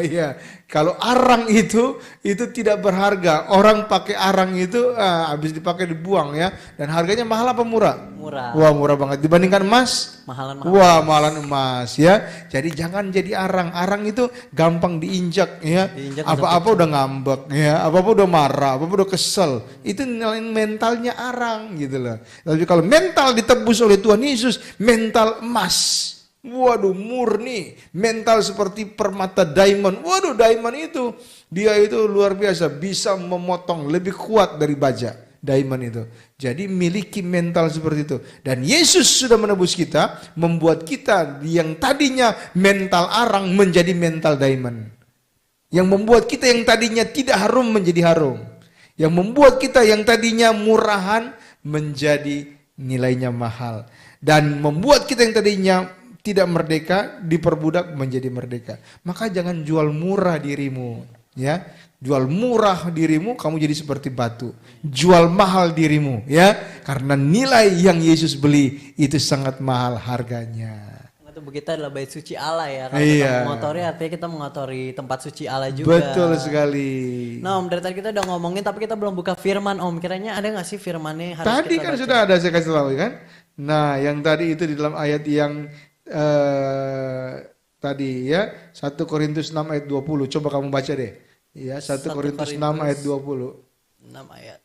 Iya. Kalau arang itu tidak berharga. Orang pakai arang itu habis dipakai dibuang ya. Dan harganya mahal apa murah? Murah. Wah, murah banget dibandingkan emas. Mahalan. Wah, mahalan emas ya. Jadi jangan jadi arang. Arang itu gampang diinjak ya. Diinjak Apa-apa udah ngambek ya. Apa-apa udah marah, apa-apa udah kesel. Itu nilai mentalnya arang gitu loh. Tapi kalau mental ditebus oleh Tuhan Yesus, mental emas. Waduh, murni, mental seperti permata diamond. Waduh, diamond itu dia itu luar biasa, bisa memotong lebih kuat dari baja. Diamond itu. Jadi miliki mental seperti itu. Dan Yesus sudah menebus kita, membuat kita yang tadinya mental arang menjadi mental diamond. Yang membuat kita yang tadinya tidak harum menjadi harum. Yang membuat kita yang tadinya murahan menjadi nilainya mahal. Dan membuat kita yang tadinya tidak merdeka, diperbudak menjadi merdeka. Maka jangan jual murah dirimu, ya. Jual murah dirimu, kamu jadi seperti batu. Jual mahal dirimu, ya. Karena nilai yang Yesus beli itu sangat mahal harganya. Tubuh kita adalah bait suci Allah ya. Kalau Iya. kita mengotori artinya kita mengotori tempat suci Allah juga. Betul sekali. Nah Om, dari tadi kita udah ngomongin tapi kita belum buka firman Om. Kiranya ada gak sih firmannya harus Tadi kita kan baca? sudah ada saya kasih tahu kan. Nah, yang tadi itu di dalam ayat yang tadi ya 1 Korintus 6 ayat 20. Coba kamu baca deh. Ya, 1 Korintus 6 ayat 20. 6 ayat.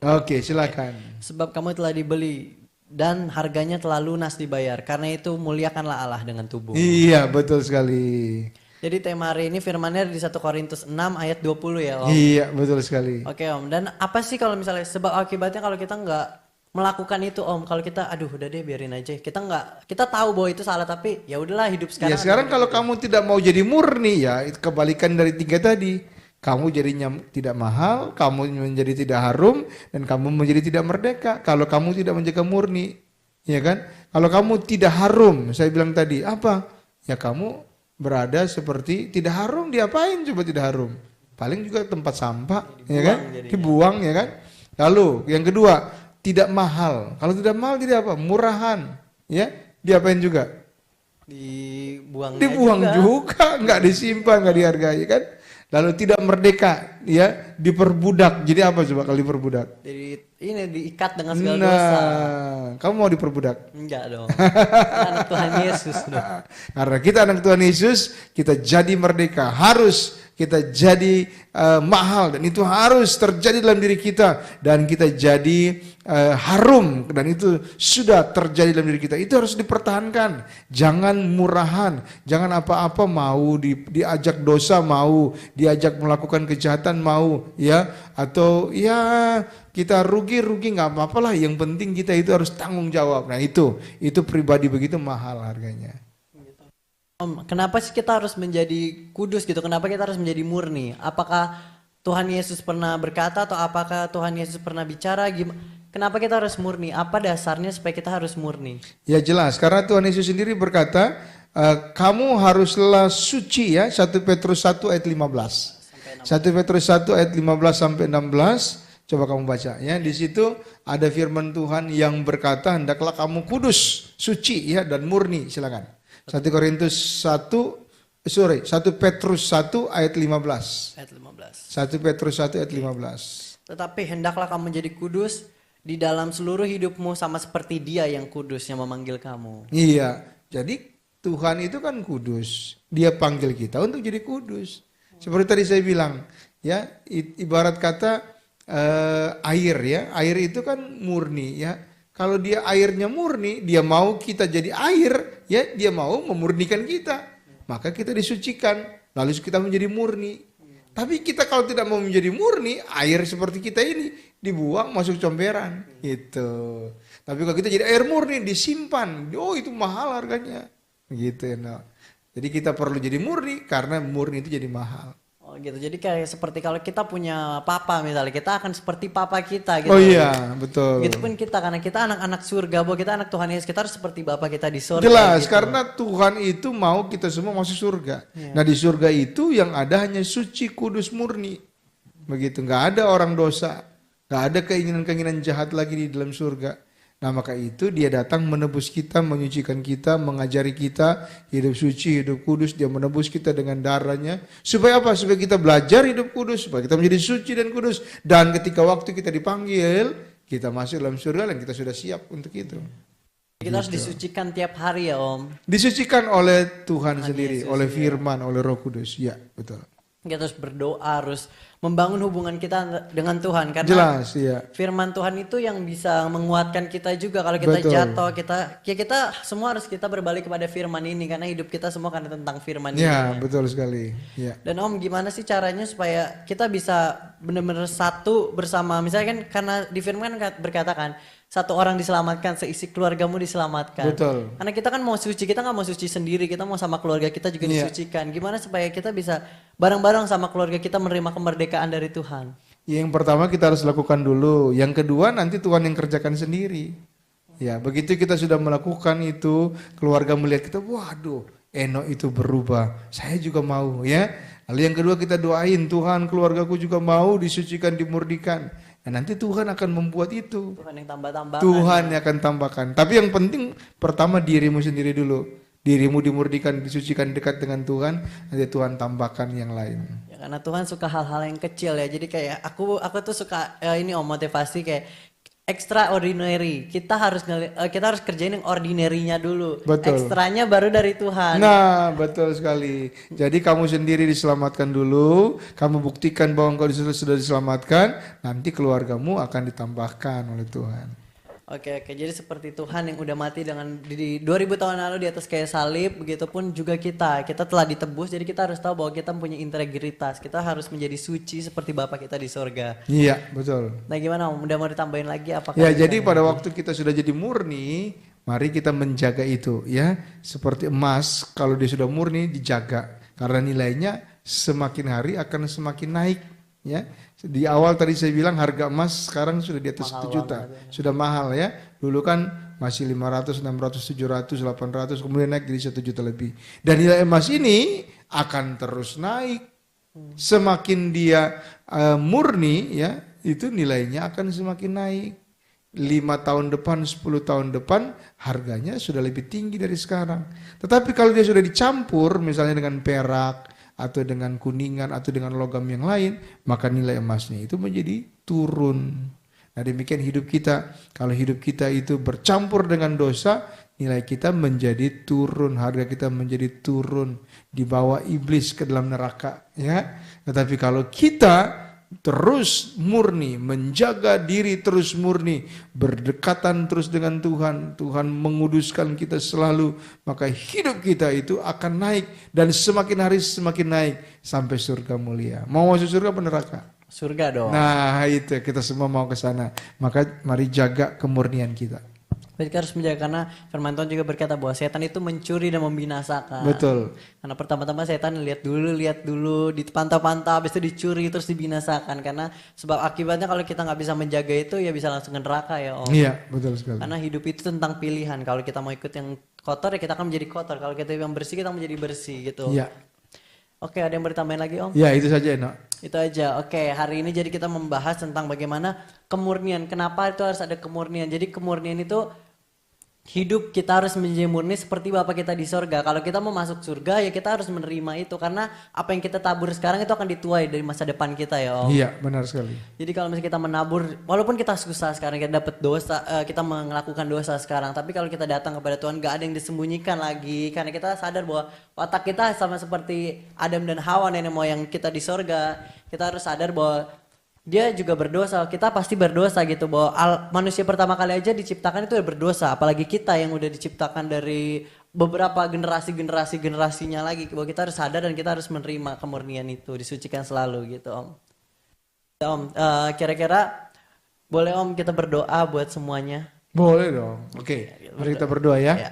Oke, silakan. Sebab kamu telah dibeli dan harganya telah lunas dibayar. Karena itu muliakanlah Allah dengan tubuh. Iya, betul sekali. Jadi tema hari ini firmannya di 1 Korintus 6 ayat 20 ya Om. Iya, betul sekali. Oke Om, dan apa sih kalau misalnya sebab akibatnya kalau kita nggak melakukan itu Om, kalau kita aduh udah deh biarin aja. Kita tahu bahwa itu salah tapi ya udahlah hidup sekarang. Ya sekarang kalau kamu tidak mau jadi murni ya, itu kebalikan dari 3 tadi. Kamu jadinya tidak mahal, kamu menjadi tidak harum, dan kamu menjadi tidak merdeka. Kalau kamu tidak menjaga murni, ya kan? Kalau kamu tidak harum, saya bilang tadi, apa? Ya kamu berada seperti tidak harum, diapain coba tidak harum? Paling juga tempat sampah, ya kan? Dibuang, ya kan? Lalu yang kedua, tidak mahal. Kalau tidak mahal jadi apa? Murahan, ya? Diapain juga? Dibuang juga, nggak disimpan, nggak dihargai, kan? Lalu tidak merdeka, ya, diperbudak. Jadi apa coba kalau diperbudak? Jadi ini diikat dengan segala dosa. Kamu mau diperbudak? Enggak dong. Kita anak Tuhan Yesus dong. Karena kita anak Tuhan Yesus, kita jadi merdeka. Harus kita jadi mahal dan itu harus terjadi dalam diri kita dan kita jadi harum dan itu sudah terjadi dalam diri kita. Itu harus dipertahankan. Jangan murahan, jangan apa-apa mau diajak dosa, mau diajak melakukan kejahatan, mau ya, atau ya kita rugi nggak apa-apa lah. Yang penting kita itu harus tanggung jawab. Nah itu pribadi begitu mahal harganya. Om, kenapa sih kita harus menjadi kudus gitu? Kenapa kita harus menjadi murni? Apakah Tuhan Yesus pernah berkata atau apakah Tuhan Yesus pernah bicara? Kenapa kita harus murni? Apa dasarnya supaya kita harus murni? Ya jelas, karena Tuhan Yesus sendiri berkata, kamu haruslah suci ya, 1 Petrus 1 ayat 15. 1 Petrus 1 ayat 15 sampai 16. Coba kamu baca ya, di situ ada firman Tuhan yang berkata, hendaklah kamu kudus, suci ya dan murni. Silakan. 1 Petrus 1 ayat 15. Ayat 15. 1 Petrus 1 ayat 15. Tetapi hendaklah kamu menjadi kudus di dalam seluruh hidupmu sama seperti Dia yang kudus yang memanggil kamu. Iya, jadi Tuhan itu kan kudus. Dia panggil kita untuk jadi kudus. Seperti tadi saya bilang, ya ibarat kata air ya, air itu kan murni ya. Kalau dia airnya murni, dia mau kita jadi air, ya dia mau memurnikan kita. Maka kita disucikan, lalu kita menjadi murni. Tapi kita kalau tidak mau menjadi murni, air seperti kita ini dibuang masuk comberan. Gitu. Tapi kalau kita jadi air murni, disimpan, oh itu mahal harganya. Gitu ya. Jadi kita perlu jadi murni, karena murni itu jadi mahal. Oh gitu, jadi kayak seperti kalau kita punya papa misalnya, kita akan seperti papa kita gitu. Oh iya, betul. Gitu pun kita, karena kita anak-anak surga, bahwa kita anak Tuhan Yesus, kita harus seperti Bapa kita di surga. Jelas, gitu. karena Tuhan itu mau kita semua masuk surga. Ya. Nah di surga itu yang ada hanya suci, kudus, murni. Begitu, nggak ada orang dosa, nggak ada keinginan-keinginan jahat lagi di dalam surga. Nah maka itu dia datang menebus kita, menyucikan kita, mengajari kita hidup suci, hidup kudus. Dia menebus kita dengan darahnya. Supaya apa? Supaya kita belajar hidup kudus, supaya kita menjadi suci dan kudus. Dan ketika waktu kita dipanggil, kita masuk dalam surga dan kita sudah siap untuk itu. Kita harus disucikan tiap hari ya Om. Disucikan oleh Tuhan sendiri, oleh firman, oleh Roh Kudus. Ya, betul. Kita harus berdoa, harus membangun hubungan kita dengan Tuhan. Karena Jelas, ya. firman Tuhan itu yang bisa menguatkan kita juga. Kalau kita Betul. jatuh, kita semua harus kita berbalik kepada firman ini. Karena hidup kita semua kan tentang firman ini. Ya, betul sekali. Ya. Dan Om, gimana sih caranya supaya kita bisa benar-benar satu bersama? Misalnya kan karena di firman kan berkatakan, satu orang diselamatkan, seisi keluargamu diselamatkan. Betul. Karena kita kan mau suci, kita nggak mau suci sendiri, kita mau sama keluarga kita juga Iya. disucikan. Gimana supaya kita bisa bareng-bareng sama keluarga kita menerima kemerdekaan dari Tuhan? Yang pertama kita harus lakukan dulu. Yang kedua nanti Tuhan yang kerjakan sendiri. Ya, begitu kita sudah melakukan itu, keluarga melihat kita, waduh, Eno itu berubah. Saya juga mau ya. Lalu yang kedua kita doain, Tuhan keluargaku juga mau disucikan, dimurnikan. Nah, nanti Tuhan akan membuat itu. Tuhan yang tambah-tambah. Tuhan yang akan tambahkan. Tapi yang penting pertama dirimu sendiri dulu. Dirimu dimurnikan, disucikan dekat dengan Tuhan, nanti Tuhan tambahkan yang lain. Ya, karena Tuhan suka hal-hal yang kecil ya. Jadi kayak aku tuh suka ini Om, motivasi kayak extraordinary. Kita harus kerjain yang ordinary-nya dulu. Betul. Ekstranya baru dari Tuhan. Nah, betul sekali. Jadi kamu sendiri diselamatkan dulu, kamu buktikan bahwa engkau sudah diselamatkan, nanti keluargamu akan ditambahkan oleh Tuhan. Oke, jadi seperti Tuhan yang udah mati di 2000 tahun lalu di atas kayu salib, begitupun juga kita telah ditebus, jadi kita harus tahu bahwa kita punya integritas, kita harus menjadi suci seperti Bapa kita di sorga. Iya, betul. Nah gimana Om, udah mau ditambahin lagi apakah? Ya, jadi pada waktu kita sudah jadi murni, mari kita menjaga itu ya. Seperti emas, kalau dia sudah murni dijaga, karena nilainya semakin hari akan semakin naik ya. Di awal tadi saya bilang harga emas sekarang sudah di atas 1 juta. Sudah mahal ya. Dulu kan masih 500, 600, 700, 800 kemudian naik jadi 1 juta lebih. Dan nilai emas ini akan terus naik. Semakin dia murni ya, itu nilainya akan semakin naik. 5 tahun depan, 10 tahun depan harganya sudah lebih tinggi dari sekarang. Tetapi kalau dia sudah dicampur misalnya dengan perak atau dengan kuningan atau dengan logam yang lain, maka nilai emasnya itu menjadi turun. Nah demikian hidup kita. Kalau hidup kita itu bercampur dengan dosa, nilai kita menjadi turun, harga kita menjadi turun, dibawa iblis ke dalam neraka. Ya. Tetapi kalau kita terus murni, menjaga diri terus murni, berdekatan terus dengan Tuhan, Tuhan menguduskan kita selalu, maka hidup kita itu akan naik dan semakin hari semakin naik sampai surga mulia. Mau masuk surga apa neraka? Surga dong. Nah itu kita semua mau ke sana. Maka mari jaga kemurnian kita. Kita harus menjaga karena firman Tuhan juga berkata bahwa setan itu mencuri dan membinasakan. Betul. Karena pertama-tama setan lihat dulu, dipantau-pantau, habis itu dicuri terus dibinasakan. Karena sebab akibatnya kalau kita nggak bisa menjaga itu ya bisa langsung ke neraka ya Om. Iya betul sekali. Karena hidup itu tentang pilihan. Kalau kita mau ikut yang kotor ya kita akan menjadi kotor. Kalau kita yang bersih kita menjadi bersih gitu. Iya. Oke, ada yang bertambahin lagi Om? Ya itu saja Eno. Itu aja. Oke, hari ini jadi kita membahas tentang bagaimana kemurnian. Kenapa itu harus ada kemurnian? Jadi kemurnian itu hidup kita harus menjadi murni seperti Bapa kita di sorga. Kalau kita mau masuk surga ya kita harus menerima itu. Karena apa yang kita tabur sekarang itu akan dituai dari masa depan kita ya Om. Iya benar sekali. Jadi kalau misalnya kita menabur, walaupun kita susah sekarang, kita dapat dosa, kita melakukan dosa sekarang. Tapi kalau kita datang kepada Tuhan gak ada yang disembunyikan lagi. Karena kita sadar bahwa otak kita sama seperti Adam dan Hawa nenek moyang kita di sorga. Kita harus sadar bahwa dia juga berdosa, kita pasti berdosa gitu, bahwa manusia pertama kali aja diciptakan itu berdosa, apalagi kita yang udah diciptakan dari beberapa generasinya lagi, bahwa kita harus sadar dan kita harus menerima kemurnian itu, disucikan selalu gitu Om. Ya, Om, kira-kira boleh Om kita berdoa buat semuanya? Boleh dong. Oke, mari kita berdoa ya. Ya.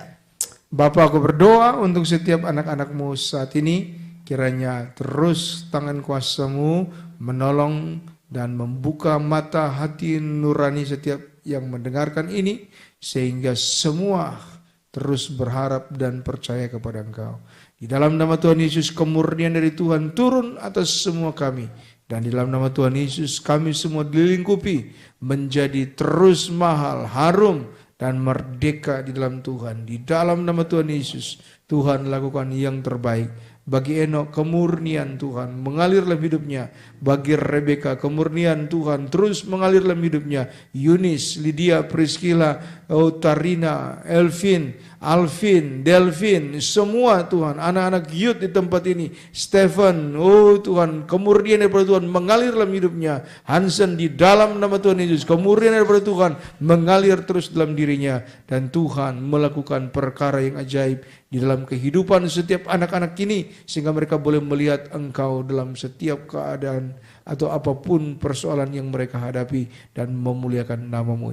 Bapak, aku berdoa untuk setiap anak-anakmu saat ini, kiranya terus tangan kuasa-Mu menolong dan membuka mata hati nurani setiap yang mendengarkan ini, sehingga semua terus berharap dan percaya kepada Engkau. Di dalam nama Tuhan Yesus, kemurnian dari Tuhan turun atas semua kami. Dan di dalam nama Tuhan Yesus, kami semua dilingkupi menjadi terus mahal, harum, dan merdeka di dalam Tuhan. Di dalam nama Tuhan Yesus, Tuhan lakukan yang terbaik. Bagi Enok, kemurnian Tuhan mengalir dalam hidupnya. Bagi Rebeka, kemurnian Tuhan terus mengalir dalam hidupnya. Yunis, Lydia, Priscilla, Tarina, Elvin, Alvin, Delvin, semua Tuhan, anak-anak youth di tempat ini, Stephen, Tuhan, kemurnian daripada Tuhan mengalir dalam hidupnya. Hansen, di dalam nama Tuhan Yesus, kemurnian daripada Tuhan mengalir terus dalam dirinya. Dan Tuhan melakukan perkara yang ajaib di dalam kehidupan setiap anak-anak ini, sehingga mereka boleh melihat Engkau dalam setiap keadaan atau apapun persoalan yang mereka hadapi dan memuliakan nama-Mu.